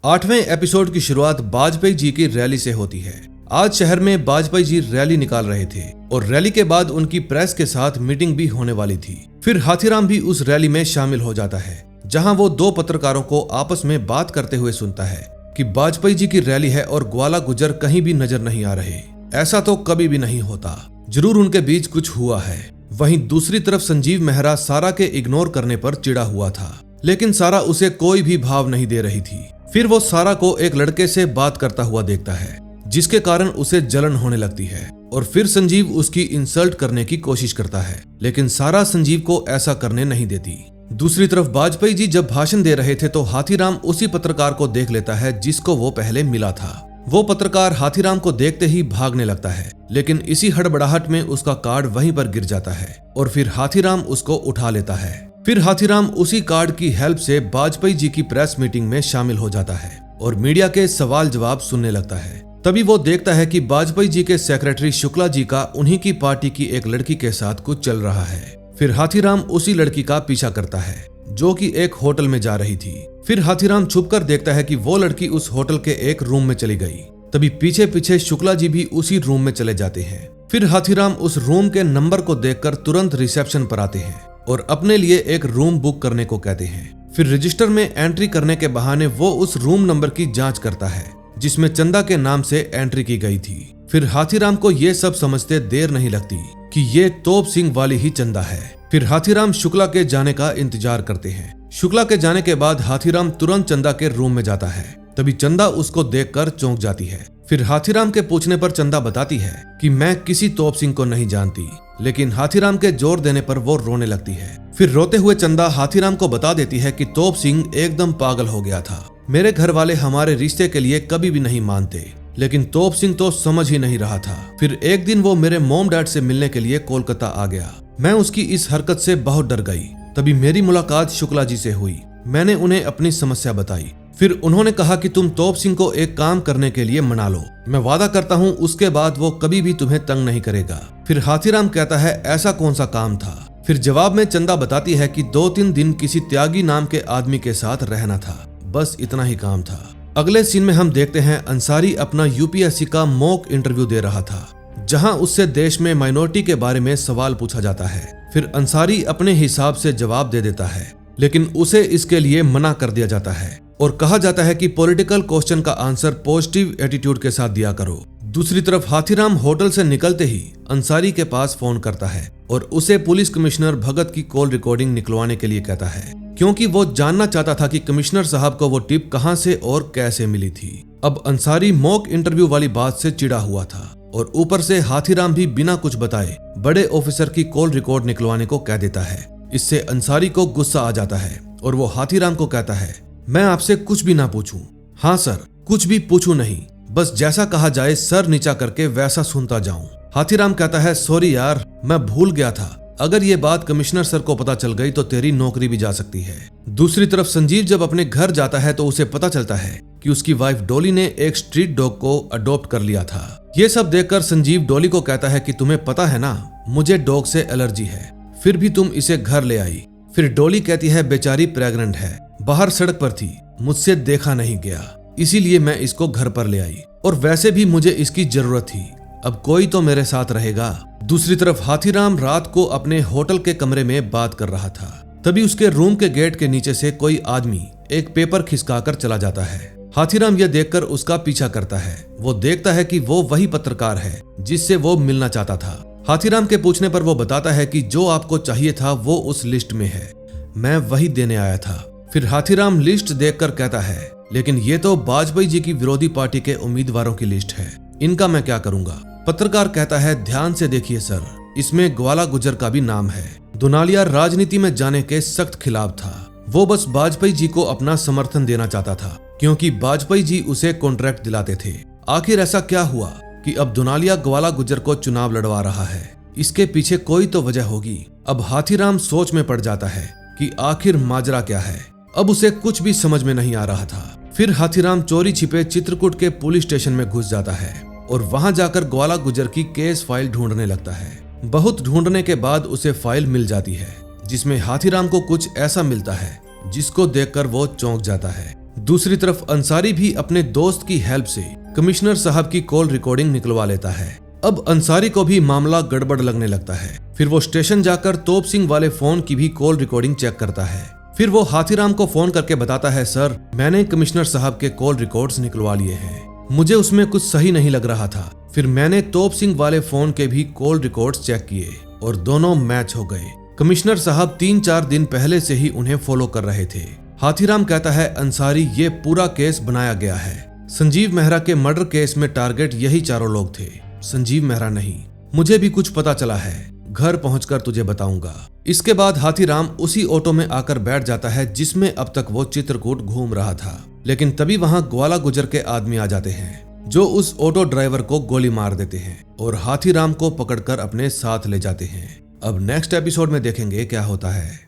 8वें एपिसोड की शुरुआत वाजपेयी जी की रैली से होती है। आज शहर में वाजपेयी जी रैली निकाल रहे थे और रैली के बाद उनकी प्रेस के साथ मीटिंग भी होने वाली थी। फिर हाथीराम भी उस रैली में शामिल हो जाता है, जहां वो दो पत्रकारों को आपस में बात करते हुए सुनता है कि वाजपेयी जी की रैली है और ग्वाला गुज्जर कहीं भी नजर नहीं आ रहे। ऐसा तो कभी भी नहीं होता, जरूर उनके बीच कुछ हुआ है। वहीं दूसरी तरफ संजीव मेहरा सारा के इग्नोर करने पर चिढ़ा हुआ था, लेकिन सारा उसे कोई भी भाव नहीं दे रही थी। फिर वो सारा को एक लड़के से बात करता हुआ देखता है, जिसके कारण उसे जलन होने लगती है और फिर संजीव उसकी इंसल्ट करने की कोशिश करता है, लेकिन सारा संजीव को ऐसा करने नहीं देती। दूसरी तरफ वाजपेयी जी जब भाषण दे रहे थे तो हाथीराम उसी पत्रकार को देख लेता है जिसको वो पहले मिला था। वो पत्रकार हाथीराम को देखते ही भागने लगता है, लेकिन इसी हड़बड़ाहट में उसका कार्ड वहीं पर गिर जाता है और फिर हाथीराम उसको उठा लेता है। फिर हाथीराम उसी कार्ड की हेल्प से वाजपेयी जी की प्रेस मीटिंग में शामिल हो जाता है और मीडिया के सवाल जवाब सुनने लगता है। तभी वो देखता है कि वाजपेयी जी के सेक्रेटरी शुक्ला जी का उन्हीं की पार्टी की एक लड़की के साथ कुछ चल रहा है। फिर हाथीराम उसी लड़की का पीछा करता है जो कि एक होटल में जा रही थी। फिर हाथीराम छुपकर देखता है कि वो लड़की उस होटल के एक रूम में चली गई। तभी पीछे पीछे शुक्ला जी भी उसी रूम में चले जाते हैं। फिर हाथीराम उस रूम के नंबर को देखकर तुरंत रिसेप्शन पर आते हैं और अपने लिए एक रूम बुक करने को कहते हैं। फिर रजिस्टर में एंट्री करने के बहाने वो उस रूम नंबर की जांच करता है जिसमें चंदा के नाम से एंट्री की गई थी। फिर हाथीराम को ये सब समझते देर नहीं लगती कि ये तोप सिंह वाली ही चंदा है। फिर हाथीराम शुक्ला के जाने का इंतजार करते हैं। शुक्ला के जाने के बाद हाथीराम तुरंत चंदा के रूम में जाता है। तभी चंदा उसको देखकर चौंक जाती है। फिर हाथीराम के पूछने पर चंदा बताती है कि मैं किसी तोप सिंह को नहीं जानती, लेकिन हाथीराम के जोर देने पर वो रोने लगती है। फिर रोते हुए चंदा हाथीराम को बता देती है कि तोप सिंह एकदम पागल हो गया था, मेरे घर वाले हमारे रिश्ते के लिए कभी भी नहीं मानते, लेकिन तोप सिंह तो समझ ही नहीं रहा था। फिर एक दिन वो मेरे मॉम डैड से मिलने के लिए कोलकाता आ गया। मैं उसकी इस हरकत से बहुत डर गई। तभी मेरी मुलाकात शुक्ला जी से हुई। मैंने उन्हें अपनी समस्या बताई। फिर उन्होंने कहा कि तुम तोप सिंह को एक काम करने के लिए मना लो, मैं वादा करता हूँ उसके बाद वो कभी भी तुम्हें तंग नहीं करेगा। फिर हाथीराम कहता है ऐसा कौन सा काम था। फिर जवाब में चंदा बताती है कि 2-3 दिन किसी त्यागी नाम के आदमी के साथ रहना था, बस इतना ही काम था। अगले सीन में हम देखते हैं अंसारी अपना यूपीएससी का मॉक इंटरव्यू दे रहा था, जहां उससे देश में माइनॉरिटी के बारे में सवाल पूछा जाता है। फिर अंसारी अपने हिसाब से जवाब दे देता है, लेकिन उसे इसके लिए मना कर दिया जाता है और कहा जाता है कि पॉलिटिकल क्वेश्चन का आंसर पॉजिटिव एटीट्यूड के साथ दिया करो। दूसरी तरफ हाथीराम होटल से निकलते ही अंसारी के पास फोन करता है और उसे पुलिस कमिश्नर भगत की कॉल रिकॉर्डिंग निकलवाने के लिए कहता है, क्योंकि वो जानना चाहता था कि कमिश्नर साहब को वो टिप कहां से और कैसे मिली थी। अब अंसारी मॉक इंटरव्यू वाली बात से चिढ़ा हुआ था और ऊपर से हाथीराम भी बिना कुछ बताए बड़े ऑफिसर की कॉल रिकॉर्ड निकलवाने को कह देता है। इससे अंसारी को गुस्सा आ जाता है और वो हाथीराम को कहता है, मैं आपसे कुछ भी ना पूछूं। हाँ सर, कुछ भी पूछूं नहीं, बस जैसा कहा जाए सर नीचा करके वैसा सुनता जाऊं। हाथीराम कहता है, सॉरी यार, मैं भूल गया था, अगर ये बात कमिश्नर सर को पता चल गई तो तेरी नौकरी भी जा सकती है। दूसरी तरफ संजीव जब अपने घर जाता है तो उसे पता चलता है कि उसकी वाइफ डॉली ने एक स्ट्रीट डॉग को अडॉप्ट कर लिया था। ये सब देखकर संजीव डॉली को कहता है कि तुम्हें पता है ना, मुझे डॉग से एलर्जी है, फिर भी तुम इसे घर ले आई। फिर डॉली कहती है, बेचारी प्रेग्नेंट है, बाहर सड़क पर थी, मुझसे देखा नहीं गया, इसीलिए मैं इसको घर पर ले आई, और वैसे भी मुझे इसकी जरूरत थी, अब कोई तो मेरे साथ रहेगा। दूसरी तरफ हाथीराम रात को अपने होटल के कमरे में बात कर रहा था। तभी उसके रूम के गेट के नीचे से कोई आदमी एक पेपर खिसकाकर चला जाता है। हाथीराम यह देखकर उसका पीछा करता है। वो देखता है कि वो वही पत्रकार है जिससे वो मिलना चाहता था। हाथीराम के पूछने पर वो बताता है कि जो आपको चाहिए था वो उस लिस्ट में है, मैं वही देने आया था। फिर हाथीराम लिस्ट देखकर कहता है, लेकिन ये तो वाजपेयी जी की विरोधी पार्टी के उम्मीदवारों की लिस्ट है, इनका मैं क्या करूंगा। पत्रकार कहता है, ध्यान से देखिए सर, इसमें ग्वाला गुजर का भी नाम है। दुनालिया राजनीति में जाने के सख्त खिलाफ था, वो बस वाजपेयी जी को अपना समर्थन देना चाहता था क्योंकि वाजपेयी जी उसे कॉन्ट्रैक्ट दिलाते थे। आखिर ऐसा क्या हुआ कि अब दुनालिया ग्वाला गुजर को चुनाव लड़वा रहा है, इसके पीछे कोई तो वजह होगी। अब हाथीराम सोच में पड़ जाता है कि आखिर माजरा क्या है। अब उसे कुछ भी समझ में नहीं आ रहा था। फिर हाथीराम चोरी छिपे चित्रकूट के पुलिस स्टेशन में घुस जाता है और वहां जाकर ग्वाला गुजर की केस फाइल ढूंढने लगता है। बहुत ढूंढने के बाद उसे फाइल मिल जाती है जिसमें हाथीराम को कुछ ऐसा मिलता है जिसको देखकर वो चौंक जाता है। दूसरी तरफ अंसारी भी अपने दोस्त की हेल्प से कमिश्नर साहब की कॉल रिकॉर्डिंग निकलवा लेता है। अब अंसारी को भी मामला गड़बड़ लगने लगता है। फिर वो स्टेशन जाकर तोप सिंह वाले फोन की भी कॉल रिकॉर्डिंग चेक करता है। फिर वो हाथीराम को फोन करके बताता है, सर मैंने कमिश्नर साहब के कॉल रिकॉर्ड्स निकलवा लिए हैं, मुझे उसमें कुछ सही नहीं लग रहा था। फिर मैंने तोप सिंह वाले फोन के भी कॉल रिकॉर्ड्स चेक किए और दोनों मैच हो गए। कमिश्नर साहब 3-4 दिन पहले से ही उन्हें फॉलो कर रहे थे। हाथीराम कहता है, अंसारी ये पूरा केस बनाया गया है। संजीव मेहरा के मर्डर केस में टारगेट यही चारों लोग थे, संजीव मेहरा नहीं। मुझे भी कुछ पता चला है, घर पहुंचकर तुझे बताऊंगा। इसके बाद हाथीराम उसी ऑटो में आकर बैठ जाता है जिसमें अब तक वो चित्रकूट घूम रहा था। लेकिन तभी वहां ग्वाला गुजर के आदमी आ जाते हैं जो उस ऑटो ड्राइवर को गोली मार देते हैं और हाथीराम को पकड़कर अपने साथ ले जाते हैं। अब नेक्स्ट एपिसोड में देखेंगे क्या होता है।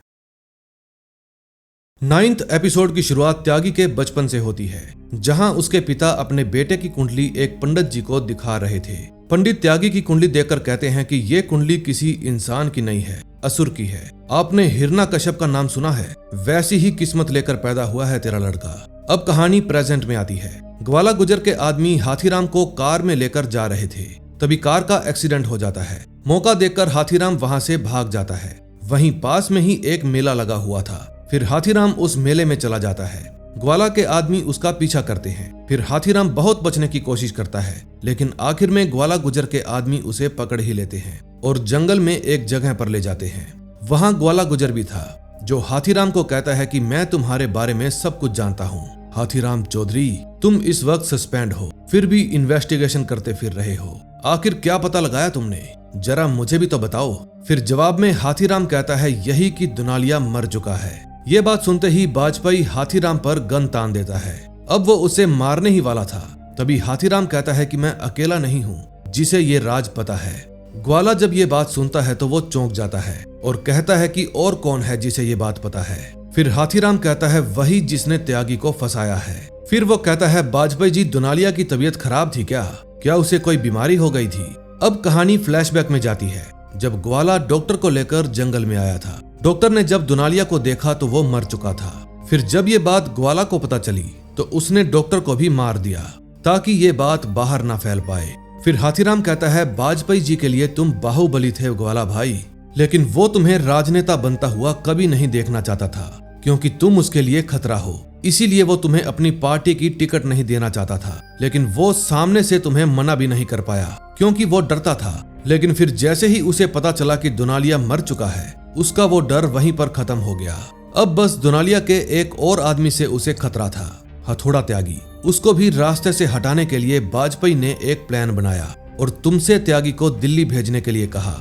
9th एपिसोड की शुरुआत त्यागी के बचपन से होती है, जहां उसके पिता अपने बेटे की कुंडली एक पंडित जी को दिखा रहे थे। पंडित त्यागी की कुंडली देखकर कहते हैं कि ये कुंडली किसी इंसान की नहीं है, असुर की है। आपने हिरण्यकश्यप का नाम सुना है, वैसी ही किस्मत लेकर पैदा हुआ है तेरा लड़का। अब कहानी प्रेजेंट में आती है। ग्वाला गुजर के आदमी हाथीराम को कार में लेकर जा रहे थे, तभी कार का एक्सीडेंट हो जाता है। मौका देखकर हाथीराम वहां से भाग जाता है। वहीं पास में ही एक मेला लगा हुआ था। फिर हाथीराम उस मेले में चला जाता है। ग्वाला के आदमी उसका पीछा करते हैं। फिर हाथीराम बहुत बचने की कोशिश करता है, लेकिन आखिर में ग्वाला गुजर के आदमी उसे पकड़ ही लेते हैं और जंगल में एक जगह पर ले जाते हैं। वहां ग्वाला गुजर भी था, जो हाथीराम को कहता है कि मैं तुम्हारे बारे में सब कुछ जानता हूँ। हाथीराम चौधरी, तुम इस वक्त सस्पेंड हो, फिर भी इन्वेस्टिगेशन करते फिर रहे हो। आखिर क्या पता लगाया तुमने, जरा मुझे भी तो बताओ। फिर जवाब में हाथीराम कहता है, यही कि दुनालिया मर चुका है। ये बात सुनते ही वाजपेयी हाथीराम पर गन तान देता है। अब वो उसे मारने ही वाला था। तभी हाथीराम कहता है कि मैं अकेला नहीं हूँ जिसे ये राज पता है। ग्वाला जब ये बात सुनता है तो वो चौंक जाता है और कहता है कि और कौन है जिसे ये बात पता है। फिर हाथीराम कहता है, वही जिसने त्यागी को फंसाया है। फिर वो कहता है, वाजपेयी जी दुनालिया की तबीयत खराब थी क्या उसे कोई बीमारी हो गई थी। अब कहानी फ्लैशबैक में जाती है, जब ग्वाला डॉक्टर को लेकर जंगल में आया था। डॉक्टर ने जब दुनालिया को देखा तो वो मर चुका था। फिर जब ये बात ग्वाला को पता चली तो उसने डॉक्टर को भी मार दिया ताकि ये बात बाहर ना फैल पाए। फिर हाथीराम कहता है, वाजपेयी जी के लिए तुम बाहुबली थे ग्वाला भाई, लेकिन वो तुम्हें राजनेता बनता हुआ कभी नहीं देखना चाहता था, क्योंकि तुम उसके लिए खतरा हो। इसीलिए वो तुम्हें अपनी पार्टी की टिकट नहीं देना चाहता था, लेकिन वो सामने से तुम्हें मना भी नहीं कर पाया, क्योंकि वो डरता था। लेकिन फिर जैसे ही उसे पता चला कि दुनालिया मर चुका है, उसका वो डर वहीं पर खत्म हो गया। अब बस दुनालिया के एक और आदमी से उसे खतरा था, हथौड़ा त्यागी। उसको भी रास्ते से हटाने के लिए वाजपेयी ने एक प्लान बनाया और तुमसे त्यागी को दिल्ली भेजने के लिए कहा।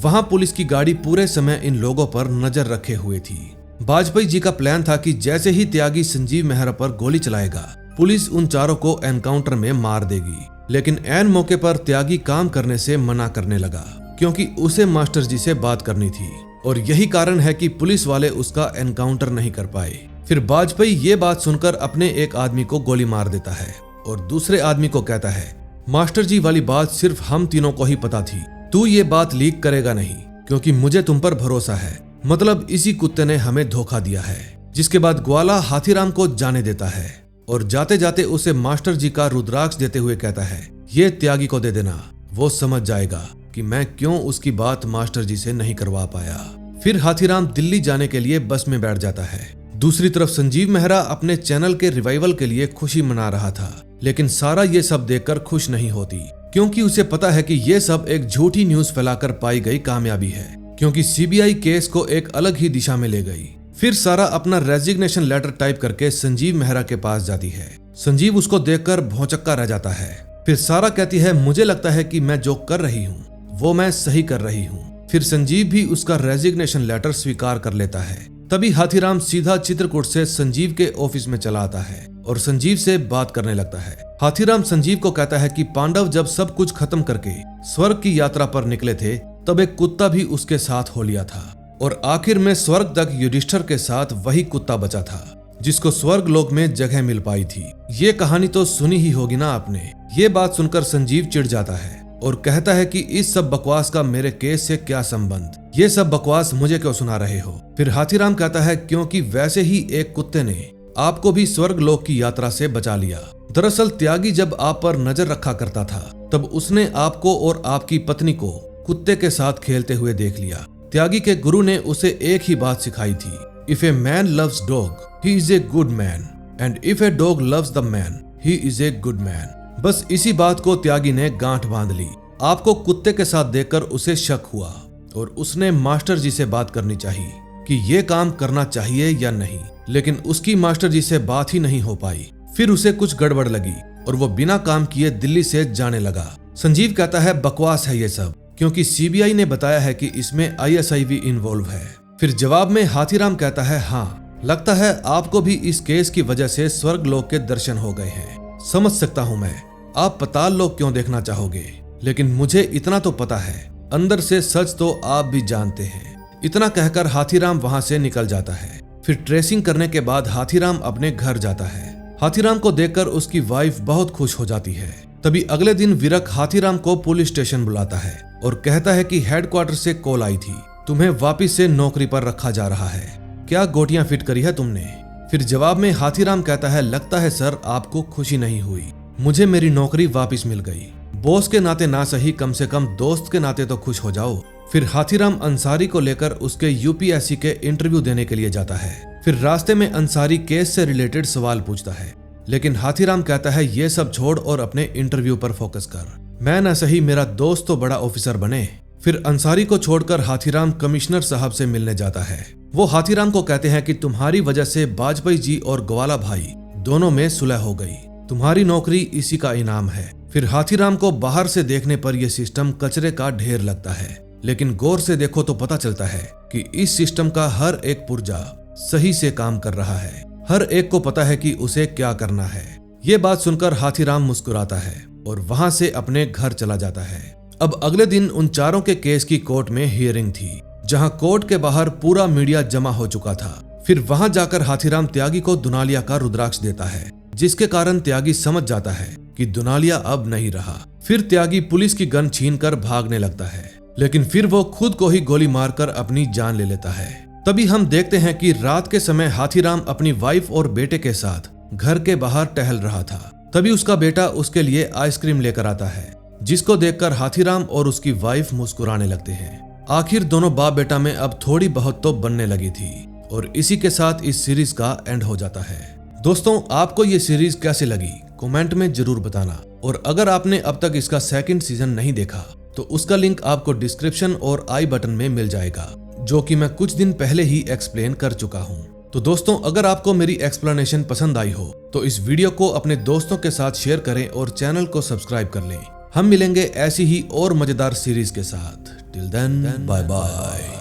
वहां पुलिस की गाड़ी पूरे समय इन लोगों पर नजर रखे हुए थी। वाजपेयी जी का प्लान था कि जैसे ही त्यागी संजीव मेहरा पर गोली चलाएगा, पुलिस उन चारों को एनकाउंटर में मार देगी। लेकिन ऐन मौके पर त्यागी काम करने से मना करने लगा, क्योंकि उसे मास्टर जी से बात करनी थी, और यही कारण है कि पुलिस वाले उसका एनकाउंटर नहीं कर पाए। फिर वाजपेयी ये बात सुनकर अपने एक आदमी को गोली मार देता है और दूसरे आदमी को कहता है, मास्टर जी वाली बात सिर्फ हम तीनों को ही पता थी, तू ये बात लीक करेगा नहीं, क्योंकि मुझे तुम पर भरोसा है। मतलब इसी कुत्ते ने हमें धोखा दिया है। जिसके बाद ग्वाला हाथीराम को जाने देता है और जाते जाते उसे मास्टर जी का रुद्राक्ष देते हुए कहता है, ये त्यागी को दे देना, वो समझ जाएगा कि मैं क्यों उसकी बात मास्टर जी से नहीं करवा पाया। फिर हाथीराम दिल्ली जाने के लिए बस में बैठ जाता है। दूसरी तरफ संजीव मेहरा अपने चैनल के रिवाइवल के लिए खुशी मना रहा था, लेकिन सारा ये सब देखकर खुश नहीं होती, क्योंकि उसे पता है कि ये सब एक झूठी न्यूज फैलाकर पाई गई कामयाबी है, क्योंकि सीबीआई केस को एक अलग ही दिशा में ले गई। फिर सारा अपना रेजिग्नेशन लेटर टाइप करके संजीव मेहरा के पास जाती है। संजीव उसको देखकर भौचक्का रह जाता है। फिर सारा कहती है, मुझे लगता है कि मैं जो कर रही हूँ वो मैं सही कर रही हूँ। फिर संजीव भी उसका रेजिग्नेशन लेटर स्वीकार कर लेता है। तभी हाथीराम सीधा चित्रकूट से संजीव के ऑफिस में चला आता है और संजीव से बात करने लगता है। हाथीराम संजीव को कहता है कि पांडव जब सब कुछ खत्म करके स्वर्ग की यात्रा पर निकले थे, तब एक कुत्ता भी उसके साथ हो लिया था, और आखिर में स्वर्ग तक युधिष्ठिर के साथ वही कुत्ता बचा था, जिसको स्वर्ग लोक में जगह मिल पाई थी। ये कहानी तो सुनी ही होगी ना आपने। ये बात सुनकर संजीव चिढ़ जाता है और कहता है कि इस सब बकवास का मेरे केस से क्या संबंध, ये सब बकवास मुझे क्यों सुना रहे हो। फिर हाथीराम कहता है, क्योंकि वैसे ही एक कुत्ते ने आपको भी स्वर्ग लोक की यात्रा से बचा लिया। दरअसल त्यागी जब आप पर नजर रखा करता था, तब उसने आपको और आपकी पत्नी को कुत्ते के साथ खेलते हुए देख लिया। त्यागी के गुरु ने उसे एक ही बात सिखाई थी, if a man loves dog he is a good man, and if a dog loves the man he is a good man. बस इसी बात को त्यागी ने गांठ बांध ली। आपको कुत्ते के साथ देखकर उसे शक हुआ और उसने मास्टर जी से बात करनी चाहिए कि ये काम करना चाहिए या नहीं, लेकिन उसकी मास्टर जी से बात ही नहीं हो पाई। फिर उसे कुछ गड़बड़ लगी और वो बिना काम किए दिल्ली से जाने लगा। संजीव कहता है, बकवास है ये सब, क्योंकि सीबीआई ने बताया है कि इसमें आईएसआई भी इन्वॉल्व है। फिर जवाब में हाथीराम कहता है, हाँ, लगता है आपको भी इस केस की वजह से स्वर्ग लोक के दर्शन हो गए हैं। समझ सकता हूँ मैं, आप पाताल लोक क्यों देखना चाहोगे, लेकिन मुझे इतना तो पता है, अंदर से सच तो आप भी जानते हैं। इतना कहकर हाथीराम वहां से निकल जाता है। फिर ट्रेसिंग करने के बाद हाथीराम अपने घर जाता है। हाथीराम को देखकर उसकी वाइफ बहुत खुश हो जाती है। तभी अगले दिन विरक हाथीराम को पुलिस स्टेशन बुलाता है और कहता है कि हेडक्वार्टर से कॉल आई थी, तुम्हें वापिस से नौकरी पर रखा जा रहा है, क्या गोटियां फिट करी है तुमने। फिर जवाब में हाथीराम कहता है, लगता है सर आपको खुशी नहीं हुई, मुझे मेरी नौकरी वापिस मिल गई। बॉस के नाते ना सही, कम से कम दोस्त के नाते तो खुश हो जाओ। फिर हाथीराम अंसारी को लेकर उसके यूपीएससी के इंटरव्यू देने के लिए जाता है। फिर रास्ते में अंसारी केस से रिलेटेड सवाल पूछता है, लेकिन हाथीराम कहता है, ये सब छोड़ और अपने इंटरव्यू पर फोकस कर, मैं ना सही मेरा दोस्त तो बड़ा ऑफिसर बने। फिर अंसारी को छोड़कर हाथीराम कमिश्नर साहब से मिलने जाता है। वो हाथीराम को कहते हैं कि तुम्हारी वजह से वाजपेयी जी और ग्वाला भाई दोनों में सुलह हो गई, तुम्हारी नौकरी इसी का इनाम है। फिर हाथीराम को बाहर से देखने पर यह सिस्टम कचरे का ढेर लगता है, लेकिन गौर से देखो तो पता चलता है कि इस सिस्टम का हर एक पुर्जा सही से काम कर रहा है, हर एक को पता है कि उसे क्या करना है। ये बात सुनकर हाथीराम मुस्कुराता है और वहां से अपने घर चला जाता है। अब अगले दिन उन चारों के केस की कोर्ट में हियरिंग थी, जहां कोर्ट के बाहर पूरा मीडिया जमा हो चुका था। फिर वहां जाकर हाथीराम त्यागी को दुनालिया का रुद्राक्ष देता है, जिसके कारण त्यागी समझ जाता है कि दुनालिया अब नहीं रहा। फिर त्यागी पुलिस की गन छीनकर भागने लगता है, लेकिन फिर वो खुद को ही गोली मारकर अपनी जान ले लेता है। तभी हम देखते हैं कि रात के समय हाथीराम अपनी वाइफ और बेटे के साथ घर के बाहर टहल रहा था। तभी उसका बेटा उसके लिए आइसक्रीम लेकर आता है, जिसको देखकर हाथीराम और उसकी वाइफ मुस्कुराने लगते हैं। आखिर दोनों बाप बेटा में अब थोड़ी बहुत तो बनने लगी थी और इसी के साथ इस सीरीज का एंड हो जाता है। दोस्तों, आपको ये सीरीज कैसी लगी कमेंट में जरूर बताना, और अगर आपने अब तक इसका सेकंड सीजन नहीं देखा तो उसका लिंक आपको डिस्क्रिप्शन और आई बटन में मिल जाएगा, जो कि मैं कुछ दिन पहले ही एक्सप्लेन कर चुका हूँ। तो दोस्तों, अगर आपको मेरी एक्सप्लेनेशन पसंद आई हो तो इस वीडियो को अपने दोस्तों के साथ शेयर करें और चैनल को सब्सक्राइब कर लें। हम मिलेंगे ऐसी ही और मजेदार सीरीज के साथ। Till then, bye bye.